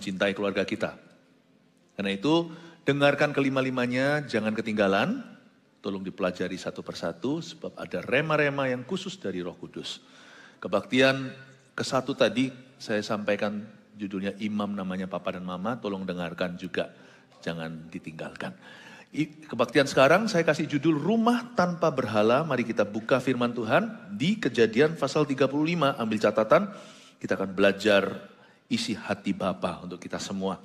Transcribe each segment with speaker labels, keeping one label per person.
Speaker 1: mencintai keluarga kita. Karena itu, dengarkan kelima-limanya, jangan ketinggalan. Tolong dipelajari satu persatu, sebab ada rema-rema yang khusus dari Roh Kudus. Kebaktian ke-1 tadi, saya sampaikan judulnya Imam namanya Papa dan Mama, tolong dengarkan juga, jangan ditinggalkan. Kebaktian sekarang saya kasih judul Rumah Tanpa Berhala. Mari kita buka firman Tuhan di Kejadian pasal 35. Ambil catatan, kita akan belajar isi hati Bapa untuk kita semua.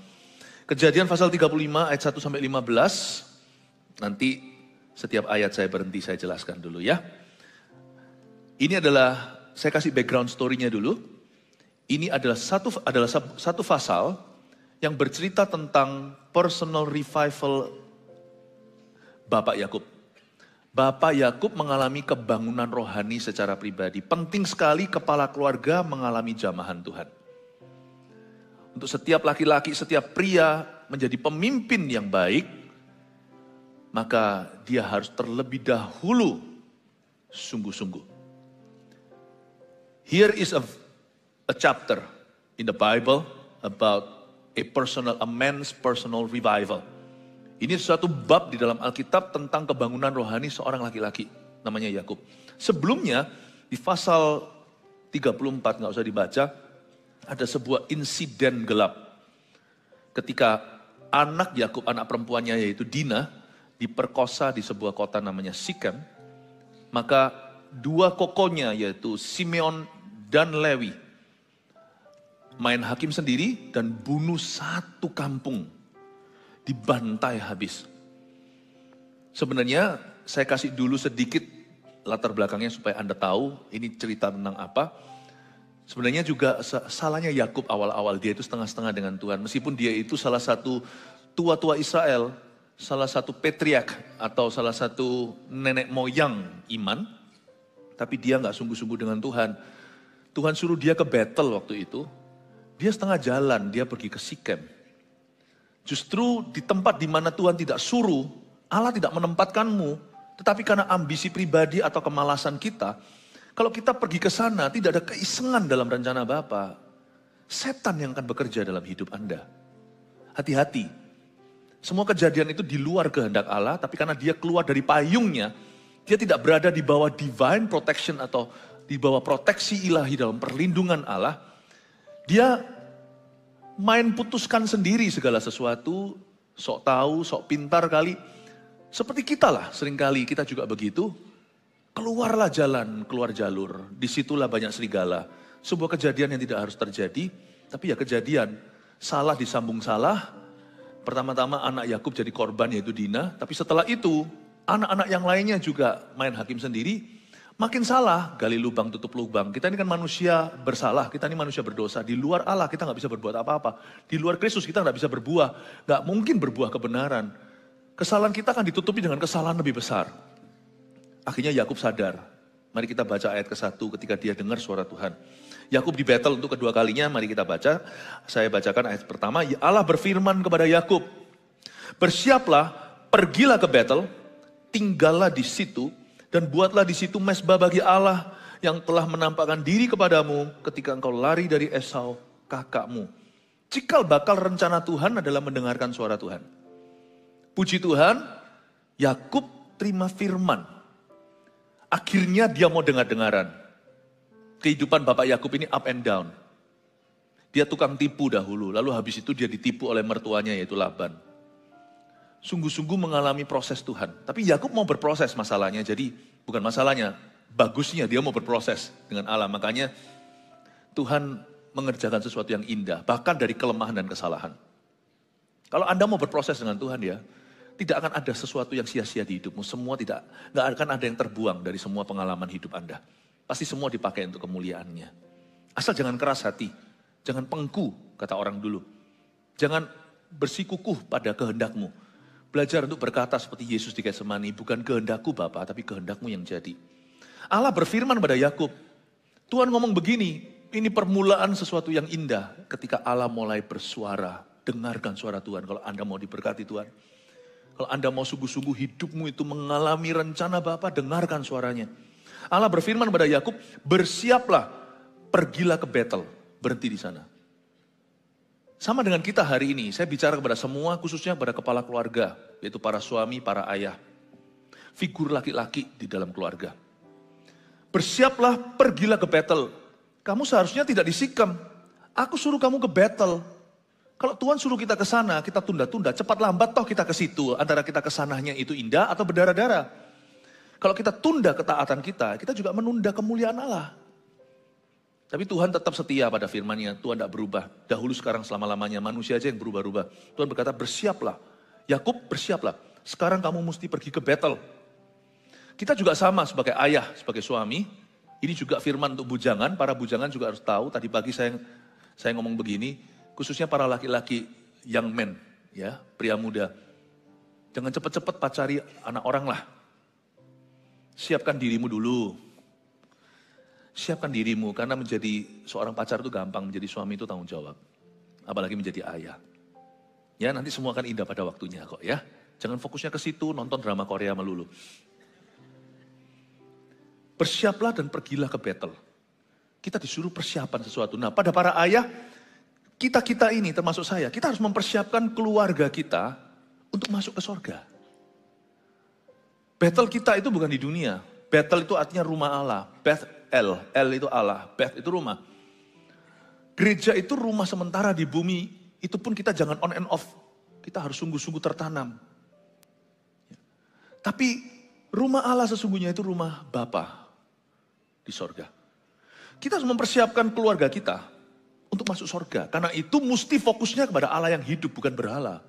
Speaker 1: Kejadian pasal 35 ayat 1 sampai 15. Nanti setiap ayat saya berhenti, saya jelaskan dulu ya. Ini adalah, saya kasih background story-nya dulu. Ini adalah satu pasal yang bercerita tentang personal revival Bapak Yakub. Bapak Yakub mengalami kebangunan rohani secara pribadi. Penting sekali kepala keluarga mengalami jamahan Tuhan. Untuk setiap laki-laki, setiap pria menjadi pemimpin yang baik, maka dia harus terlebih dahulu sungguh-sungguh. Here is a chapter in the Bible about a man's personal revival. Ini suatu bab di dalam Alkitab tentang kebangunan rohani seorang laki-laki, namanya Yakub. Sebelumnya, di pasal 34, nggak usah dibaca, ada sebuah insiden gelap. Ketika anak Yakub, anak perempuannya yaitu Dina, diperkosa di sebuah kota namanya Sikem, maka dua kokonya yaitu Simeon dan Lewi, main hakim sendiri dan bunuh satu kampung. Dibantai habis. Sebenarnya saya kasih dulu sedikit latar belakangnya supaya Anda tahu ini cerita tentang apa. Sebenarnya juga salahnya Yakub awal-awal, dia itu setengah-setengah dengan Tuhan. Meskipun dia itu salah satu tua-tua Israel, salah satu patriark atau salah satu nenek moyang iman, tapi dia nggak sungguh-sungguh dengan Tuhan. Tuhan suruh dia ke Betel waktu itu, dia setengah jalan, dia pergi ke Sikem. Justru di tempat di mana Tuhan tidak suruh, Allah tidak menempatkanmu, tetapi karena ambisi pribadi atau kemalasan kita, kalau kita pergi ke sana tidak ada keisengan dalam rencana Bapa, setan yang akan bekerja dalam hidup Anda. Hati-hati. Semua kejadian itu di luar kehendak Allah, tapi karena dia keluar dari payungnya, dia tidak berada di bawah divine protection atau di bawah proteksi ilahi dalam perlindungan Allah. Dia main putuskan sendiri segala sesuatu, sok tahu, sok pintar kali. Seperti kita lah, seringkali kita juga begitu. Keluarlah jalan, keluar jalur. Disitulah banyak serigala. Sebuah kejadian yang tidak harus terjadi, tapi ya kejadian. Salah disambung salah. Pertama-tama anak Yakub jadi korban yaitu Dina. Tapi setelah itu, anak-anak yang lainnya juga main hakim sendiri. Makin salah, gali lubang, tutup lubang. Kita ini kan manusia bersalah, kita ini manusia berdosa. Di luar Allah kita nggak bisa berbuat apa-apa. Di luar Kristus kita nggak bisa berbuah. Nggak mungkin berbuah kebenaran. Kesalahan kita akan ditutupi dengan kesalahan lebih besar. Akhirnya Yakub sadar. Mari kita baca ayat ke-1 ketika dia dengar suara Tuhan. Yakub di Betel untuk kedua kalinya, mari kita baca. Saya bacakan ayat pertama. Allah berfirman kepada Yakub, bersiaplah, pergilah ke Betel, tinggallah di situ, dan buatlah di situ mezbah bagi Allah yang telah menampakkan diri kepadamu ketika engkau lari dari Esau, kakakmu. Cikal bakal rencana Tuhan adalah mendengarkan suara Tuhan. Puji Tuhan, Yakub terima firman. Akhirnya dia mau dengar-dengaran. Kehidupan Bapak Yakub ini up and down. Dia tukang tipu dahulu, lalu habis itu dia ditipu oleh mertuanya yaitu Laban. Sungguh-sungguh mengalami proses Tuhan. Tapi Yakub mau berproses masalahnya, jadi bukan masalahnya, bagusnya dia mau berproses dengan Allah. Makanya Tuhan mengerjakan sesuatu yang indah, bahkan dari kelemahan dan kesalahan. Kalau Anda mau berproses dengan Tuhan ya, tidak akan ada sesuatu yang sia-sia di hidupmu. Nggak akan ada yang terbuang dari semua pengalaman hidup Anda. Pasti semua dipakai untuk kemuliaannya. Asal jangan keras hati, jangan pengku, kata orang dulu. Jangan bersikukuh pada kehendakmu. Belajar untuk berkata seperti Yesus di Getsemani, bukan kehendakku Bapa, tapi kehendakmu yang jadi. Allah berfirman pada Yakub, Tuhan ngomong begini, ini permulaan sesuatu yang indah ketika Allah mulai bersuara. Dengarkan suara Tuhan kalau Anda mau diberkati Tuhan. Kalau Anda mau sungguh-sungguh hidupmu itu mengalami rencana Bapa, dengarkan suaranya. Allah berfirman pada Yakub, bersiaplah, pergilah ke Betel, berhenti di sana. Sama dengan kita hari ini, saya bicara kepada semua, khususnya kepada kepala keluarga, yaitu para suami, para ayah. Figur laki-laki di dalam keluarga. Bersiaplah, pergilah ke battle. Kamu seharusnya tidak disikam. Aku suruh kamu ke battle. Kalau Tuhan suruh kita ke sana, kita tunda-tunda, cepat lambat toh kita ke situ. Antara kita ke sananya itu indah atau berdarah-darah. Kalau kita tunda ketaatan kita juga menunda kemuliaan Allah. Tapi Tuhan tetap setia pada firman-Nya. Tuhan tidak berubah. Dahulu, sekarang, selama-lamanya. Manusia aja yang berubah-ubah. Tuhan berkata, bersiaplah. Yakub, bersiaplah. Sekarang kamu mesti pergi ke battle. Kita juga sama sebagai ayah, sebagai suami. Ini juga firman untuk bujangan. Para bujangan juga harus tahu. Tadi pagi saya ngomong begini. Khususnya para laki-laki young men, ya, pria muda. Jangan cepat-cepat pacari anak orang lah. Siapkan dirimu dulu. Siapkan dirimu, karena menjadi seorang pacar itu gampang, menjadi suami itu tanggung jawab. Apalagi menjadi ayah. Ya, nanti semua akan indah pada waktunya kok ya. Jangan fokusnya ke situ, nonton drama Korea melulu. Bersiaplah dan pergilah ke battle. Kita disuruh persiapan sesuatu. Nah, pada para ayah, kita ini termasuk saya, kita harus mempersiapkan keluarga kita untuk masuk ke sorga. Battle kita itu bukan di dunia. Battle itu artinya rumah Allah. Beth-El, El itu Allah, Beth itu rumah. Gereja itu rumah sementara di bumi, itu pun kita jangan on and off. Kita harus sungguh-sungguh tertanam. Tapi rumah Allah sesungguhnya itu rumah Bapa di sorga. Kita harus mempersiapkan keluarga kita untuk masuk sorga. Karena itu mesti fokusnya kepada Allah yang hidup, bukan berhala.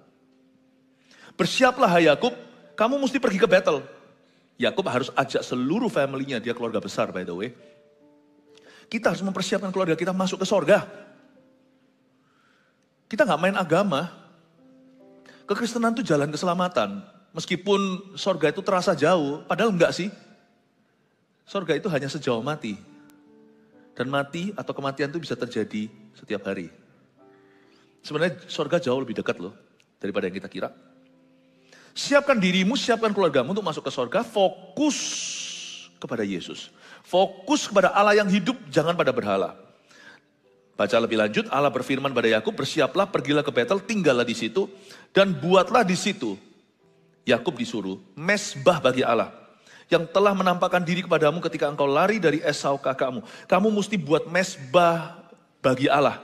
Speaker 1: Bersiaplah hai Yakub, kamu mesti pergi ke battle. Yakub harus ajak seluruh family-nya, dia keluarga besar by the way. Kita harus mempersiapkan keluarga kita masuk ke sorga. Kita gak main agama. Kekristenan itu jalan keselamatan. Meskipun sorga itu terasa jauh, padahal enggak sih. Sorga itu hanya sejauh mati. Dan mati atau kematian itu bisa terjadi setiap hari. Sebenarnya sorga jauh lebih dekat loh daripada yang kita kira. Siapkan dirimu, siapkan keluargamu untuk masuk ke sorga. Fokus kepada Yesus. Fokus kepada Allah yang hidup, jangan pada berhala. Baca lebih lanjut, Allah berfirman pada Yakub, bersiaplah, pergilah ke Betel, tinggallah di situ, dan buatlah di situ. Yakub disuruh, mesbah bagi Allah. Yang telah menampakkan diri kepadamu ketika engkau lari dari Esau kakakmu. Kamu mesti buat mesbah bagi Allah.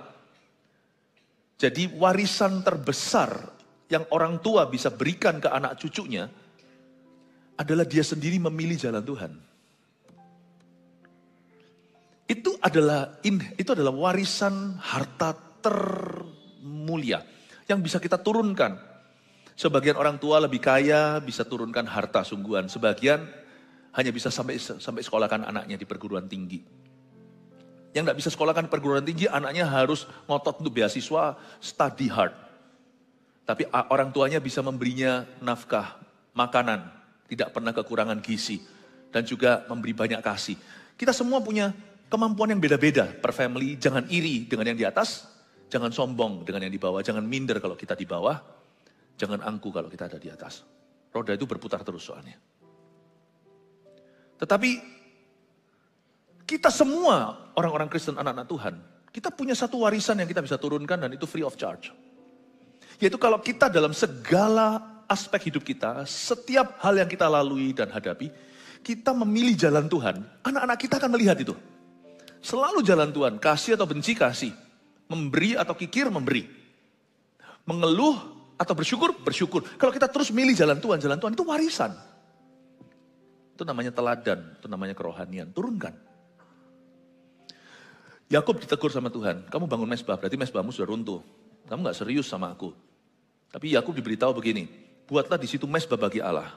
Speaker 1: Jadi warisan terbesar yang orang tua bisa berikan ke anak cucunya adalah dia sendiri memilih jalan Tuhan. Itu adalah warisan harta termulia yang bisa kita turunkan. Sebagian orang tua lebih kaya bisa turunkan harta sungguhan. Sebagian hanya bisa sampai sekolahkan anaknya di perguruan tinggi. Yang tidak bisa sekolahkan perguruan tinggi, anaknya harus ngotot untuk beasiswa, study hard. Tapi orang tuanya bisa memberinya nafkah, makanan, tidak pernah kekurangan gizi, dan juga memberi banyak kasih. Kita semua punya kemampuan yang beda-beda per family. Jangan iri dengan yang di atas, jangan sombong dengan yang di bawah, jangan minder kalau kita di bawah, jangan angku kalau kita ada di atas. Roda itu berputar terus soalnya. Tetapi kita semua orang-orang Kristen, anak-anak Tuhan, kita punya satu warisan yang kita bisa turunkan dan itu free of charge. Yaitu kalau kita dalam segala aspek hidup kita, setiap hal yang kita lalui dan hadapi, kita memilih jalan Tuhan, anak-anak kita akan melihat itu. Selalu jalan Tuhan, kasih atau benci, kasih. Memberi atau kikir, memberi. Mengeluh atau bersyukur, bersyukur. Kalau kita terus milih jalan Tuhan itu warisan. Itu namanya teladan, itu namanya kerohanian, turunkan. Yakub ditegur sama Tuhan, kamu bangun mesbah, berarti mesbahmu sudah runtuh. Kamu gak serius sama aku. Tapi Yakub diberitahu begini, buatlah di situ mesbah bagi Allah.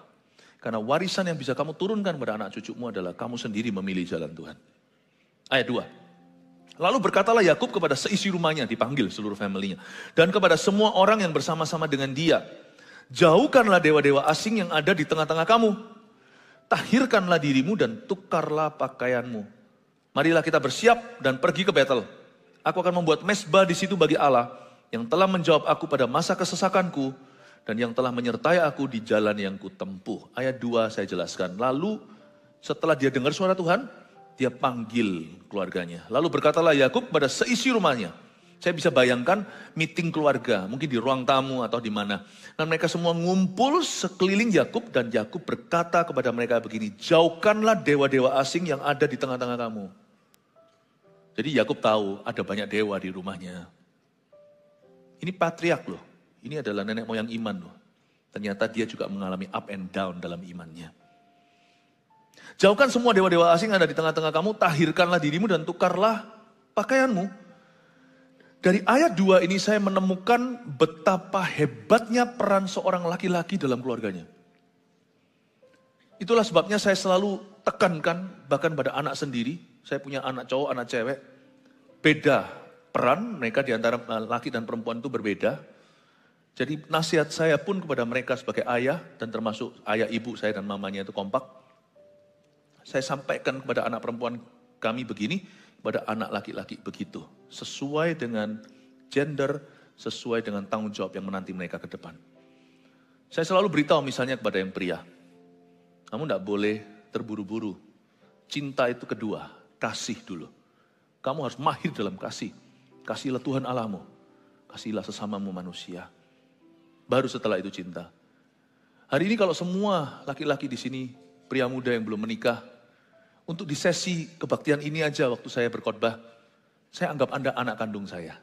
Speaker 1: Karena warisan yang bisa kamu turunkan kepada anak cucumu adalah kamu sendiri memilih jalan Tuhan. Ayat 2. Lalu berkatalah Yakub kepada seisi rumahnya, dipanggil seluruh family-nya. Dan kepada semua orang yang bersama-sama dengan dia. Jauhkanlah dewa-dewa asing yang ada di tengah-tengah kamu. Tahirkanlah dirimu dan tukarlah pakaianmu. Marilah kita bersiap dan pergi ke Betel. Aku akan membuat mesbah di situ bagi Allah yang telah menjawab aku pada masa kesesakanku dan yang telah menyertai aku di jalan yang kutempuh. Ayat 2 saya jelaskan. Lalu setelah dia dengar suara Tuhan, dia panggil keluarganya. Lalu berkatalah Yakub pada seisi rumahnya, Saya bisa bayangkan meeting keluarga, mungkin di ruang tamu atau di mana. Dan mereka semua ngumpul sekeliling Yakub dan Yakub berkata kepada mereka begini, jauhkanlah dewa-dewa asing yang ada di tengah-tengah kamu. Jadi Yakub tahu ada banyak dewa di rumahnya. Ini patriark loh, ini adalah nenek moyang iman loh. Ternyata dia juga mengalami up and down dalam imannya. Jauhkan semua dewa-dewa asing yang ada di tengah-tengah kamu, tahirkanlah dirimu dan tukarlah pakaianmu. Dari ayat 2 ini saya menemukan betapa hebatnya peran seorang laki-laki dalam keluarganya. Itulah sebabnya saya selalu tekankan, bahkan pada anak sendiri, saya punya anak cowok, anak cewek, beda peran, mereka di antara laki dan perempuan itu berbeda. Jadi nasihat saya pun kepada mereka sebagai ayah, dan termasuk ayah ibu saya dan mamanya itu kompak. Saya sampaikan kepada anak perempuan kami begini, pada anak laki-laki begitu. Sesuai dengan gender, sesuai dengan tanggung jawab yang menanti mereka ke depan. Saya selalu beritahu misalnya kepada yang pria, kamu tidak boleh terburu-buru. Cinta itu kedua, kasih dulu. Kamu harus mahir dalam kasih. Kasihilah Tuhan Allahmu, kasihilah sesamamu manusia. Baru setelah itu cinta. Hari ini kalau semua laki-laki di sini, pria muda yang belum menikah, untuk di sesi kebaktian ini aja waktu saya berkhotbah, saya anggap Anda anak kandung saya.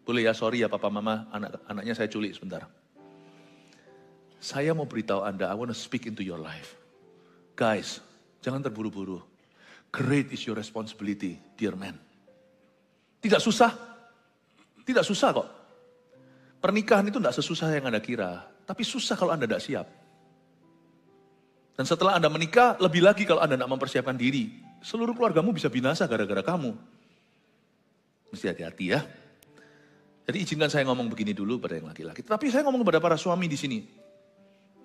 Speaker 1: Boleh ya, sorry ya papa mama, anaknya saya culik sebentar. Saya mau beritahu Anda, I want to speak into your life. Guys, jangan terburu-buru. Great is your responsibility, dear man. Tidak susah kok. Pernikahan itu tidak sesusah yang Anda kira, tapi susah kalau Anda tidak siap. Dan setelah Anda menikah, lebih lagi kalau Anda tidak mempersiapkan diri. Seluruh keluargamu bisa binasa gara-gara kamu. Mesti hati-hati ya. Jadi izinkan saya ngomong begini dulu pada yang laki-laki. Tapi saya ngomong kepada para suami di sini.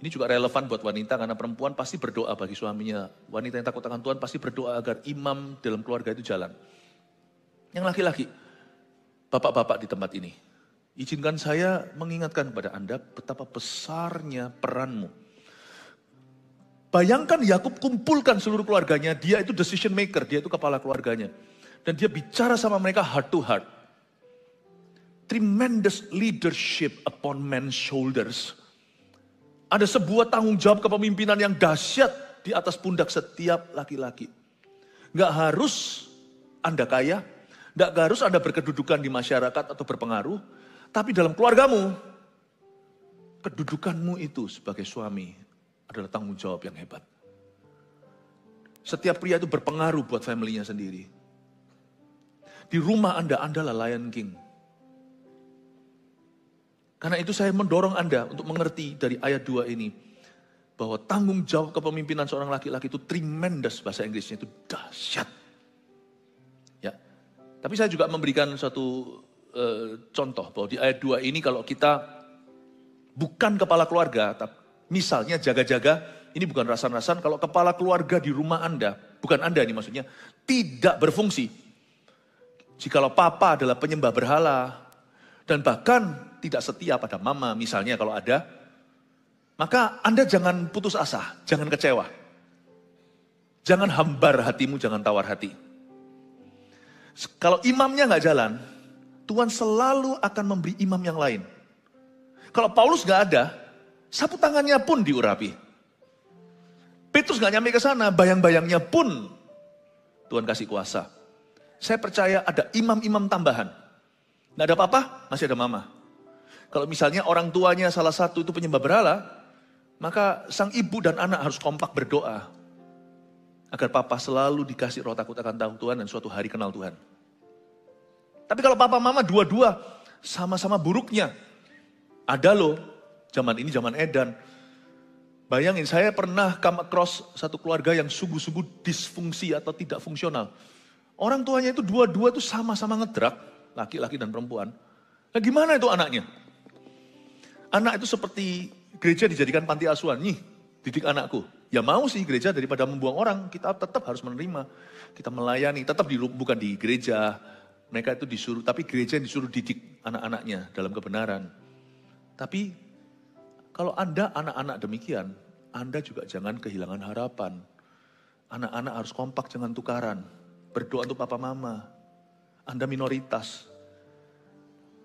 Speaker 1: Ini juga relevan buat wanita karena perempuan pasti berdoa bagi suaminya. Wanita yang takut akan Tuhan pasti berdoa agar imam dalam keluarga itu jalan. Yang laki-laki, bapak-bapak di tempat ini. Izinkan saya mengingatkan kepada Anda betapa besarnya peranmu. Bayangkan Yakub kumpulkan seluruh keluarganya, dia itu decision maker, dia itu kepala keluarganya. Dan dia bicara sama mereka heart to heart. Tremendous leadership upon men's shoulders. Ada sebuah tanggung jawab kepemimpinan yang dahsyat di atas pundak setiap laki-laki. Gak harus Anda kaya, gak harus Anda berkedudukan di masyarakat atau berpengaruh, tapi dalam keluargamu, kedudukanmu itu sebagai suami adalah tanggung jawab yang hebat. Setiap pria itu berpengaruh buat family-nya sendiri. Di rumah Anda lah Lion King. Karena itu saya mendorong Anda untuk mengerti dari ayat 2 ini. Bahwa tanggung jawab kepemimpinan seorang laki-laki itu tremendous, bahasa Inggrisnya itu dahsyat. Ya. Tapi saya juga memberikan suatu contoh bahwa di ayat 2 ini kalau kita bukan kepala keluarga, misalnya jaga-jaga, ini bukan rasan-rasan, kalau kepala keluarga di rumah Anda, bukan Anda ini maksudnya, tidak berfungsi. Jikalau papa adalah penyembah berhala, dan bahkan tidak setia pada mama misalnya kalau ada, maka Anda jangan putus asa, jangan kecewa. Jangan hambar hatimu, jangan tawar hati. Kalau imamnya nggak jalan, Tuhan selalu akan memberi imam yang lain. Kalau Paulus nggak ada, sapu tangannya pun diurapi. Petrus gak nyampe ke sana, bayang-bayangnya pun Tuhan kasih kuasa. Saya percaya ada imam-imam tambahan. Gak ada papa, masih ada mama. Kalau misalnya orang tuanya salah satu itu penyembah berhala, maka sang ibu dan anak harus kompak berdoa. Agar papa selalu dikasih roh takut akan tahu Tuhan dan suatu hari kenal Tuhan. Tapi kalau papa mama dua-dua sama-sama buruknya. Ada loh. Zaman ini zaman edan. Bayangin, saya pernah come across satu keluarga yang sungguh-sungguh disfungsi atau tidak fungsional. Orang tuanya itu dua-dua itu sama-sama ngedrak, laki-laki dan perempuan. Nah gimana itu anaknya? Anak itu seperti gereja dijadikan panti asuhan. Nih, didik anakku. Ya mau sih gereja daripada membuang orang, kita tetap harus menerima. Kita melayani, tetap bukan di gereja. Mereka itu disuruh, tapi gereja yang disuruh didik anak-anaknya dalam kebenaran. Tapi kalau Anda anak-anak demikian, Anda juga jangan kehilangan harapan. Anak-anak harus kompak, jangan tukaran. Berdoa untuk papa mama. Anda minoritas.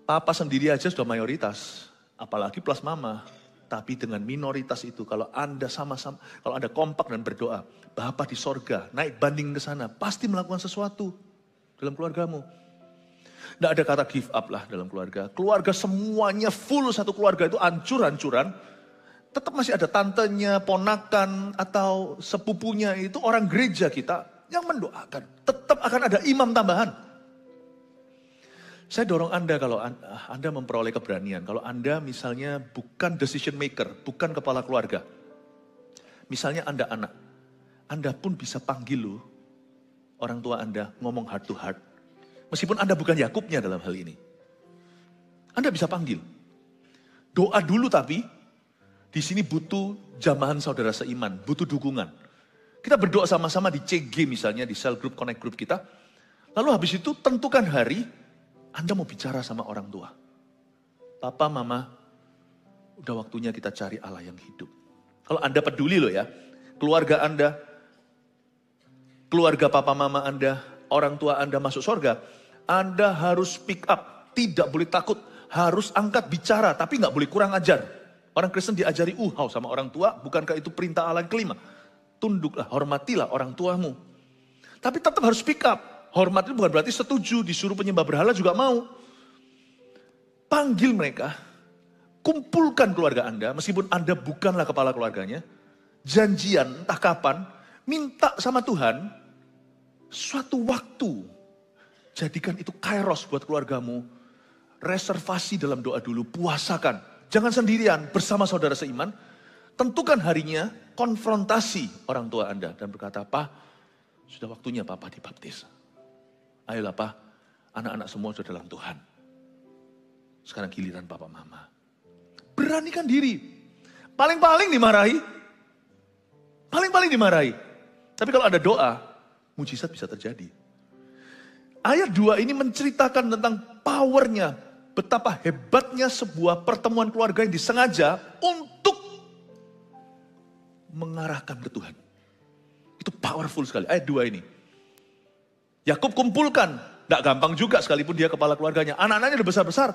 Speaker 1: Papa sendiri aja sudah mayoritas, apalagi plus mama. Tapi dengan minoritas itu, kalau Anda sama-sama, kalau Anda kompak dan berdoa, Bapa di sorga, naik banding ke sana, pasti melakukan sesuatu dalam keluargamu. Tidak ada kata give up lah dalam keluarga. Keluarga semuanya full, satu keluarga itu hancur-hancuran. Tetap masih ada tantenya, ponakan, atau sepupunya itu orang gereja kita yang mendoakan. Tetap akan ada imam tambahan. Saya dorong Anda kalau Anda memperoleh keberanian. Kalau Anda misalnya bukan decision maker, bukan kepala keluarga. Misalnya Anda anak. Anda pun bisa panggil loh orang tua Anda ngomong heart to heart. Meskipun Anda bukan Yakubnya dalam hal ini. Anda bisa panggil. Doa dulu tapi di sini butuh jamahan saudara seiman, butuh dukungan. Kita berdoa sama-sama di CG misalnya, di cell group, connect group kita. Lalu habis itu tentukan hari Anda mau bicara sama orang tua. Papa, mama, udah waktunya kita cari Allah yang hidup. Kalau Anda peduli loh ya, keluarga Anda, keluarga papa mama Anda, orang tua Anda masuk surga, Anda harus speak up, tidak boleh takut, harus angkat bicara, tapi nggak boleh kurang ajar. Orang Kristen diajari sama orang tua, bukankah itu perintah Allah yang kelima? Tunduklah, hormatilah orang tuamu. Tapi tetap harus speak up. Hormat itu bukan berarti setuju, disuruh penyembah berhala juga mau. Panggil mereka, kumpulkan keluarga Anda, meskipun Anda bukanlah kepala keluarganya. Janjian, entah kapan, minta sama Tuhan, suatu waktu, jadikan itu kairos buat keluargamu. Reservasi dalam doa dulu, puasakan. Jangan sendirian, bersama saudara seiman. Tentukan harinya, konfrontasi orang tua Anda. Dan berkata, Pak, sudah waktunya Papa dibaptis. Ayolah Pak, anak-anak semua sudah dalam Tuhan. Sekarang giliran Papa Mama. Beranikan diri. Paling-paling dimarahi. Paling-paling dimarahi. Tapi kalau ada doa, mujizat bisa terjadi. Ayat 2 ini menceritakan tentang powernya. Betapa hebatnya sebuah pertemuan keluarga yang disengaja untuk mengarahkan ke Tuhan. Itu powerful sekali. Ayat 2 ini. Yakub kumpulkan, tidak gampang juga sekalipun dia kepala keluarganya. Anak-anaknya udah besar-besar.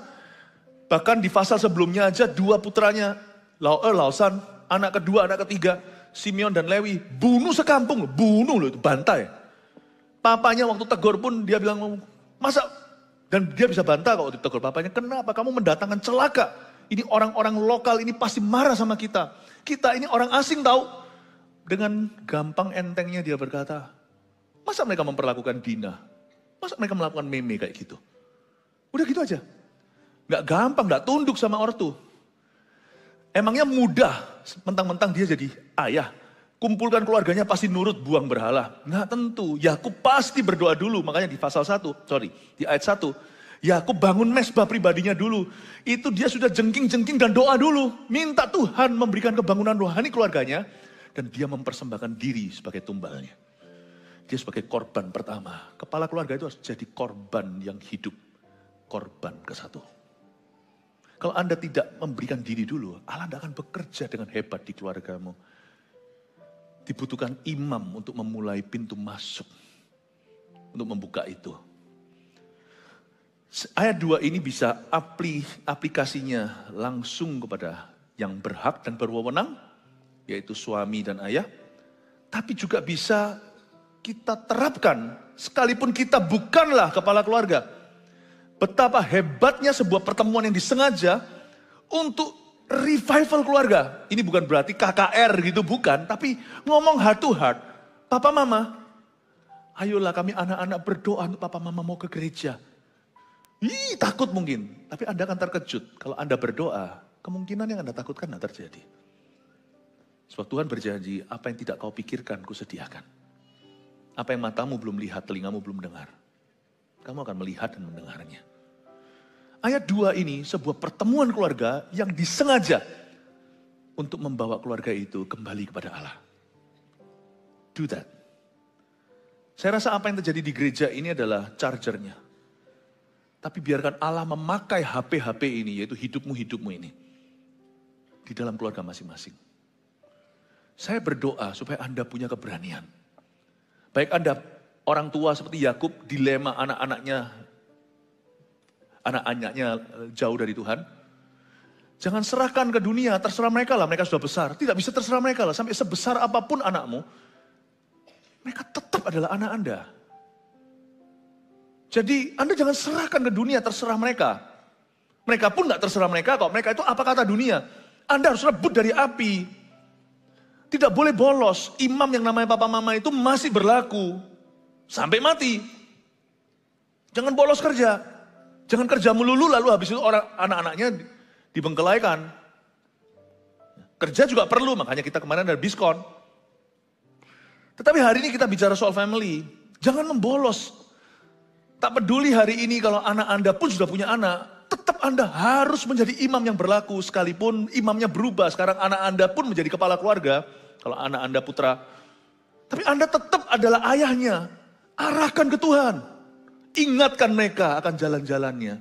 Speaker 1: Bahkan di pasal sebelumnya aja 2 putranya, Lausan, anak kedua, anak ketiga, Simeon dan Lewi, bunuh sekampung, bunuh loh itu, bantai. Papanya waktu tegur pun dia bilang, masa? Dan dia bisa bantah kalau ditegur papanya, kenapa kamu mendatangkan celaka? Ini orang-orang lokal ini pasti marah sama kita. Kita ini orang asing tahu. Dengan gampang entengnya dia berkata, masa mereka memperlakukan Dina? Masa mereka melakukan meme kayak gitu? Udah gitu aja. Gak gampang, gak tunduk sama ortu. Emangnya mudah, mentang-mentang dia jadi ayah. Kumpulkan keluarganya pasti nurut buang berhala. Nggak tentu, Yakub pasti berdoa dulu. Makanya di pasal 1, di ayat 1. Yakub bangun mesbah pribadinya dulu. Itu dia sudah jengking-jengking dan doa dulu. Minta Tuhan memberikan kebangunan rohani keluarganya. Dan dia mempersembahkan diri sebagai tumbalnya. Dia sebagai korban pertama. Kepala keluarga itu harus jadi korban yang hidup. Korban ke-1. Kalau Anda tidak memberikan diri dulu, Allah tidak akan bekerja dengan hebat di keluargamu. Dibutuhkan imam untuk memulai pintu masuk. Untuk membuka itu. Ayat 2 ini bisa aplikasinya langsung kepada yang berhak dan berwenang. Yaitu suami dan ayah. Tapi juga bisa kita terapkan, sekalipun kita bukanlah kepala keluarga. Betapa hebatnya sebuah pertemuan yang disengaja untuk revival keluarga. Ini bukan berarti KKR gitu, bukan. Tapi ngomong heart to heart. Papa mama, ayolah kami anak-anak berdoa untuk papa mama mau ke gereja. Takut mungkin. Tapi Anda akan terkejut. Kalau Anda berdoa, kemungkinan yang Anda takutkan tidak terjadi. Sebab Tuhan berjanji, apa yang tidak kau pikirkan, kusediakan. Apa yang matamu belum lihat, telingamu belum dengar. Kamu akan melihat dan mendengarnya. Ayat 2 ini sebuah pertemuan keluarga yang disengaja untuk membawa keluarga itu kembali kepada Allah. Do that. Saya rasa apa yang terjadi di gereja ini adalah chargernya. Tapi biarkan Allah memakai HP-HP ini, yaitu hidupmu ini. Di dalam keluarga masing-masing. Saya berdoa supaya Anda punya keberanian. Baik Anda orang tua seperti Yakub, dilema anak-anaknya anak-anaknya jauh dari Tuhan. Jangan serahkan ke dunia, terserah mereka lah, mereka sudah besar. Tidak bisa terserah mereka lah, sampai sebesar apapun anakmu, mereka tetap adalah anak Anda. Jadi Anda jangan serahkan ke dunia, terserah mereka. Mereka pun gak terserah mereka kok, mereka itu apa kata dunia. Anda harus rebut dari api. Tidak boleh bolos, imam yang namanya papa mama itu masih berlaku. Sampai mati. Jangan bolos kerja. Jangan kerja melulu lalu habis itu anak-anaknya dibengkelaikan. Kerja juga perlu, makanya kita kemarin ada diskon. Tetapi hari ini kita bicara soal family. Jangan membolos. Tak peduli hari ini kalau anak Anda pun sudah punya anak, tetap Anda harus menjadi imam yang berlaku. Sekalipun imamnya berubah, sekarang anak Anda pun menjadi kepala keluarga. Kalau anak Anda putra. Tapi Anda tetap adalah ayahnya. Arahkan ke Tuhan. Ingatkan mereka akan jalan-jalannya.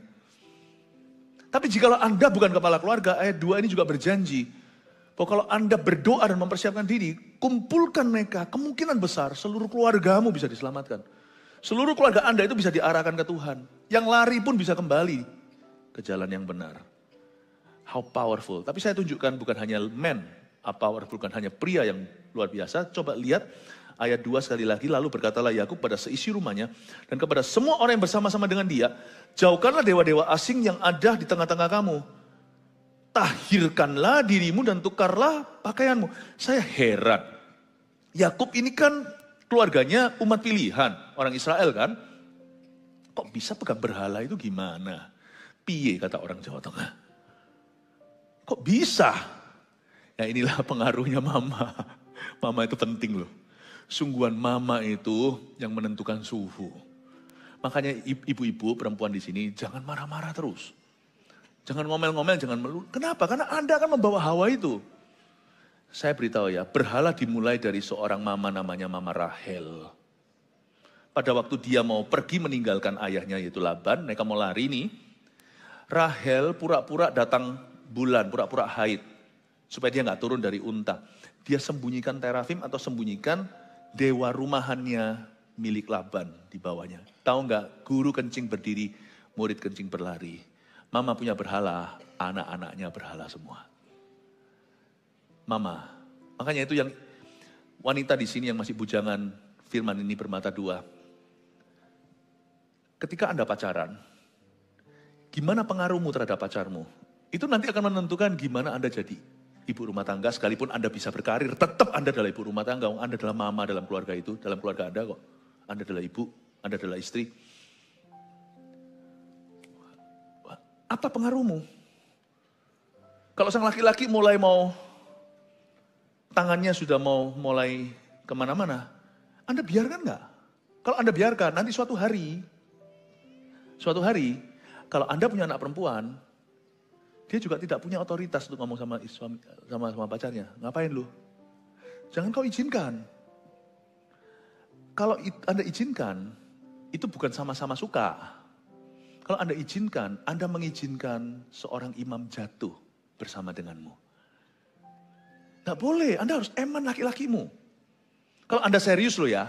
Speaker 1: Tapi jikalau Anda bukan kepala keluarga, ayat 2 ini juga berjanji. Bahwa kalau Anda berdoa dan mempersiapkan diri, kumpulkan mereka, kemungkinan besar seluruh keluargamu bisa diselamatkan. Seluruh keluarga Anda itu bisa diarahkan ke Tuhan. Yang lari pun bisa kembali ke jalan yang benar. How powerful. Tapi saya tunjukkan bukan hanya men, how powerful, bukan hanya pria yang luar biasa. Coba lihat ayat 2 sekali lagi. Lalu berkatalah Yakub pada seisi rumahnya dan kepada semua orang yang bersama-sama dengan dia, jauhkanlah dewa-dewa asing yang ada di tengah-tengah kamu. Tahirkanlah dirimu dan tukarlah pakaianmu. Saya heran. Yakub ini kan keluarganya umat pilihan, orang Israel kan. Kok bisa pegang berhala itu gimana? Piye kata orang Jawa Tengah. Kok bisa? Ya inilah pengaruhnya mama. Mama itu penting loh. Sungguhan mama itu yang menentukan suhu. Makanya ibu-ibu perempuan di sini jangan marah-marah terus. Jangan ngomel-ngomel, jangan melulu. Kenapa? Karena Anda akan membawa hawa itu. Saya beritahu ya, berhala dimulai dari seorang mama namanya Mama Rahel. Pada waktu dia mau pergi meninggalkan ayahnya yaitu Laban, mereka mau lari nih. Rahel pura-pura datang bulan, pura-pura haid. Supaya dia gak turun dari unta. Dia sembunyikan terafim atau sembunyikan dewa rumahannya milik Laban di bawahnya. Tahu gak, guru kencing berdiri, murid kencing berlari. Mama punya berhala, anak-anaknya berhala semua. Mama, makanya itu yang wanita di sini yang masih bujangan, firman ini bermata dua. Ketika Anda pacaran, gimana pengaruhmu terhadap pacarmu? Itu nanti akan menentukan gimana Anda jadi ibu rumah tangga, sekalipun Anda bisa berkarir, tetap Anda adalah ibu rumah tangga, Anda adalah mama dalam keluarga itu, dalam keluarga Anda kok. Anda adalah ibu, Anda adalah istri. Apa pengaruhmu? Kalau sang laki-laki mulai mau tangannya sudah mau mulai kemana-mana, Anda biarkan nggak? Kalau Anda biarkan, nanti suatu hari, kalau Anda punya anak perempuan, dia juga tidak punya otoritas untuk ngomong sama pacarnya. Ngapain lu? Jangan kau izinkan. Kalau Anda izinkan, itu bukan sama-sama suka. Kalau Anda izinkan, Anda mengizinkan seorang imam jatuh bersama denganmu. Nggak boleh, Anda harus eman laki-lakimu. Kalau Anda serius loh ya,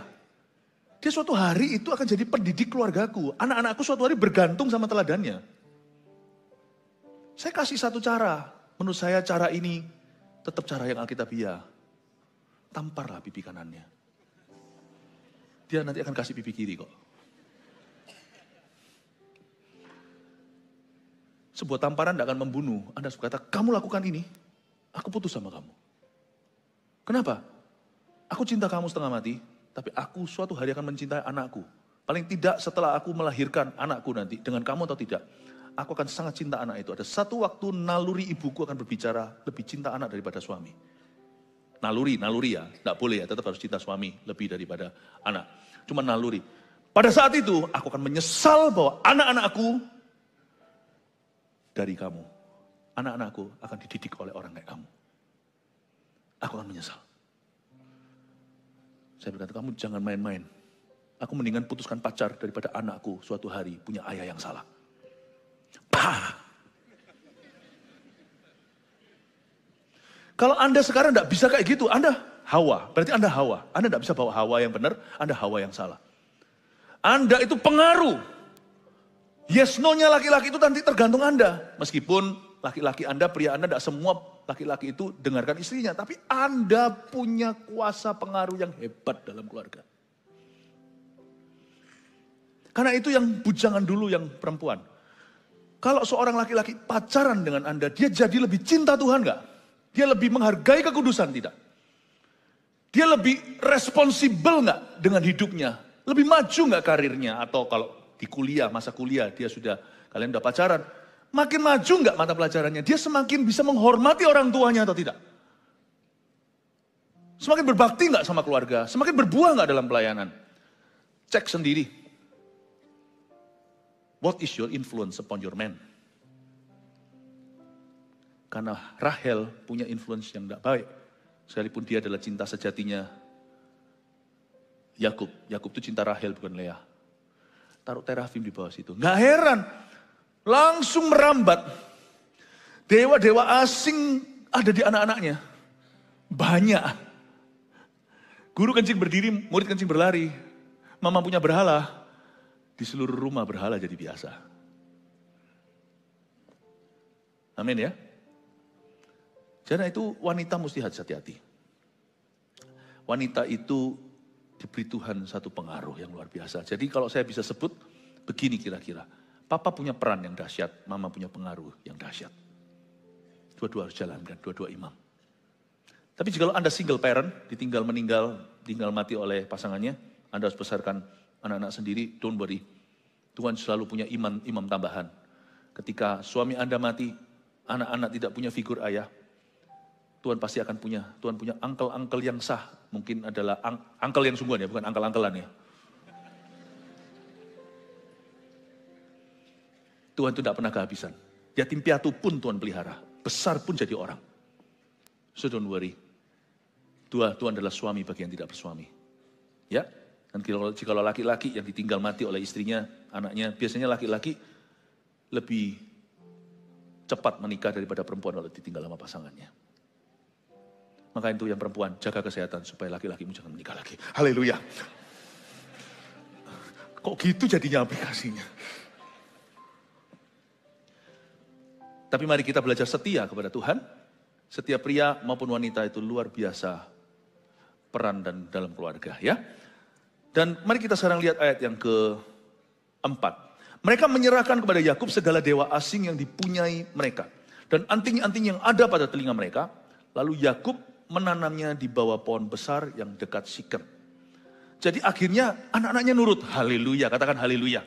Speaker 1: dia suatu hari itu akan jadi pendidik keluargaku. Anak-anakku suatu hari bergantung sama teladannya. Saya kasih satu cara, menurut saya cara ini tetap cara yang alkitabiah. Tamparlah pipi kanannya. Dia nanti akan kasih pipi kiri kok. Sebuah tamparan tidak akan membunuh. Anda harus berkata, kamu lakukan ini, aku putus sama kamu. Kenapa? Aku cinta kamu setengah mati, tapi aku suatu hari akan mencintai anakku. Paling tidak setelah aku melahirkan anakku nanti, dengan kamu atau tidak, aku akan sangat cinta anak itu. Ada satu waktu naluri ibuku akan berbicara, lebih cinta anak daripada suami. Naluri ya, tidak boleh ya, tetap harus cinta suami lebih daripada anak. Cuma naluri. Pada saat itu, aku akan menyesal bahwa anak-anakku dari kamu. Anak-anakku akan dididik oleh orang kayak kamu. Aku akan menyesal. Saya berkata, kamu jangan main-main. Aku mendingan putuskan pacar daripada anakku suatu hari punya ayah yang salah. Pah! Kalau Anda sekarang tidak bisa kayak gitu, Anda Hawa. Berarti Anda Hawa. Anda tidak bisa bawa Hawa yang benar, Anda Hawa yang salah. Anda itu pengaruh. Yes, no-nya laki-laki itu nanti tergantung Anda. Meskipun laki-laki Anda, pria Anda, tidak semua laki-laki itu dengarkan istrinya. Tapi Anda punya kuasa pengaruh yang hebat dalam keluarga. Karena itu yang bujangan dulu yang perempuan. Kalau seorang laki-laki pacaran dengan Anda, dia jadi lebih cinta Tuhan nggak? Dia lebih menghargai kekudusan tidak? Dia lebih responsibel nggak dengan hidupnya? Lebih maju nggak karirnya? Atau kalau di kuliah, masa kuliah, kalian udah pacaran, makin maju nggak mata pelajarannya? Dia semakin bisa menghormati orang tuanya atau tidak? Semakin berbakti nggak sama keluarga? Semakin berbuah nggak dalam pelayanan? Cek sendiri. What is your influence upon your man? Karena Rahel punya influence yang tidak baik. Sekalipun dia adalah cinta sejatinya Yakub. Yakub itu cinta Rahel bukan Leah. Taruh terafim di bawah situ. Nggak heran. Langsung merambat. Dewa-dewa asing ada di anak-anaknya. Banyak. Guru kencing berdiri, murid kencing berlari. Mama punya berhala. Di seluruh rumah berhala jadi biasa. Amin ya. Karena itu wanita mesti hati-hati. Wanita itu diberi Tuhan satu pengaruh yang luar biasa. Jadi kalau saya bisa sebut, begini kira-kira. Papa punya peran yang dahsyat, mama punya pengaruh yang dahsyat. Dua-dua harus jalankan, dua-dua imam. Tapi jika Anda single parent, ditinggal meninggal, tinggal mati oleh pasangannya, Anda harus besarkan anak-anak sendiri, don't worry. Tuhan selalu punya imam tambahan. Ketika suami Anda mati, anak-anak tidak punya figur ayah, Tuhan pasti akan punya. Tuhan punya uncle-uncle yang sah. Mungkin adalah uncle yang sungguhan ya, bukan uncle-unclean ya. Tuhan itu tidak pernah kehabisan. Yatim piatu pun Tuhan pelihara. Besar pun jadi orang. So don't worry. Tuhan adalah suami bagi yang tidak bersuami. Ya. Dan jika laki-laki yang ditinggal mati oleh istrinya, anaknya, biasanya laki-laki lebih cepat menikah daripada perempuan kalau ditinggal sama pasangannya. Maka itu yang perempuan, jaga kesehatan supaya laki-lakimu jangan menikah lagi. Haleluya. Kok gitu jadinya aplikasinya? Tapi mari kita belajar setia kepada Tuhan. Setiap pria maupun wanita itu luar biasa peran dan dalam keluarga ya. Dan mari kita sekarang lihat ayat yang keempat. Mereka menyerahkan kepada Yakub segala dewa asing yang dipunyai mereka. Dan anting-anting yang ada pada telinga mereka. Lalu Yakub menanamnya di bawah pohon besar yang dekat Sikem. Jadi akhirnya anak-anaknya nurut. Haleluya, katakan haleluya.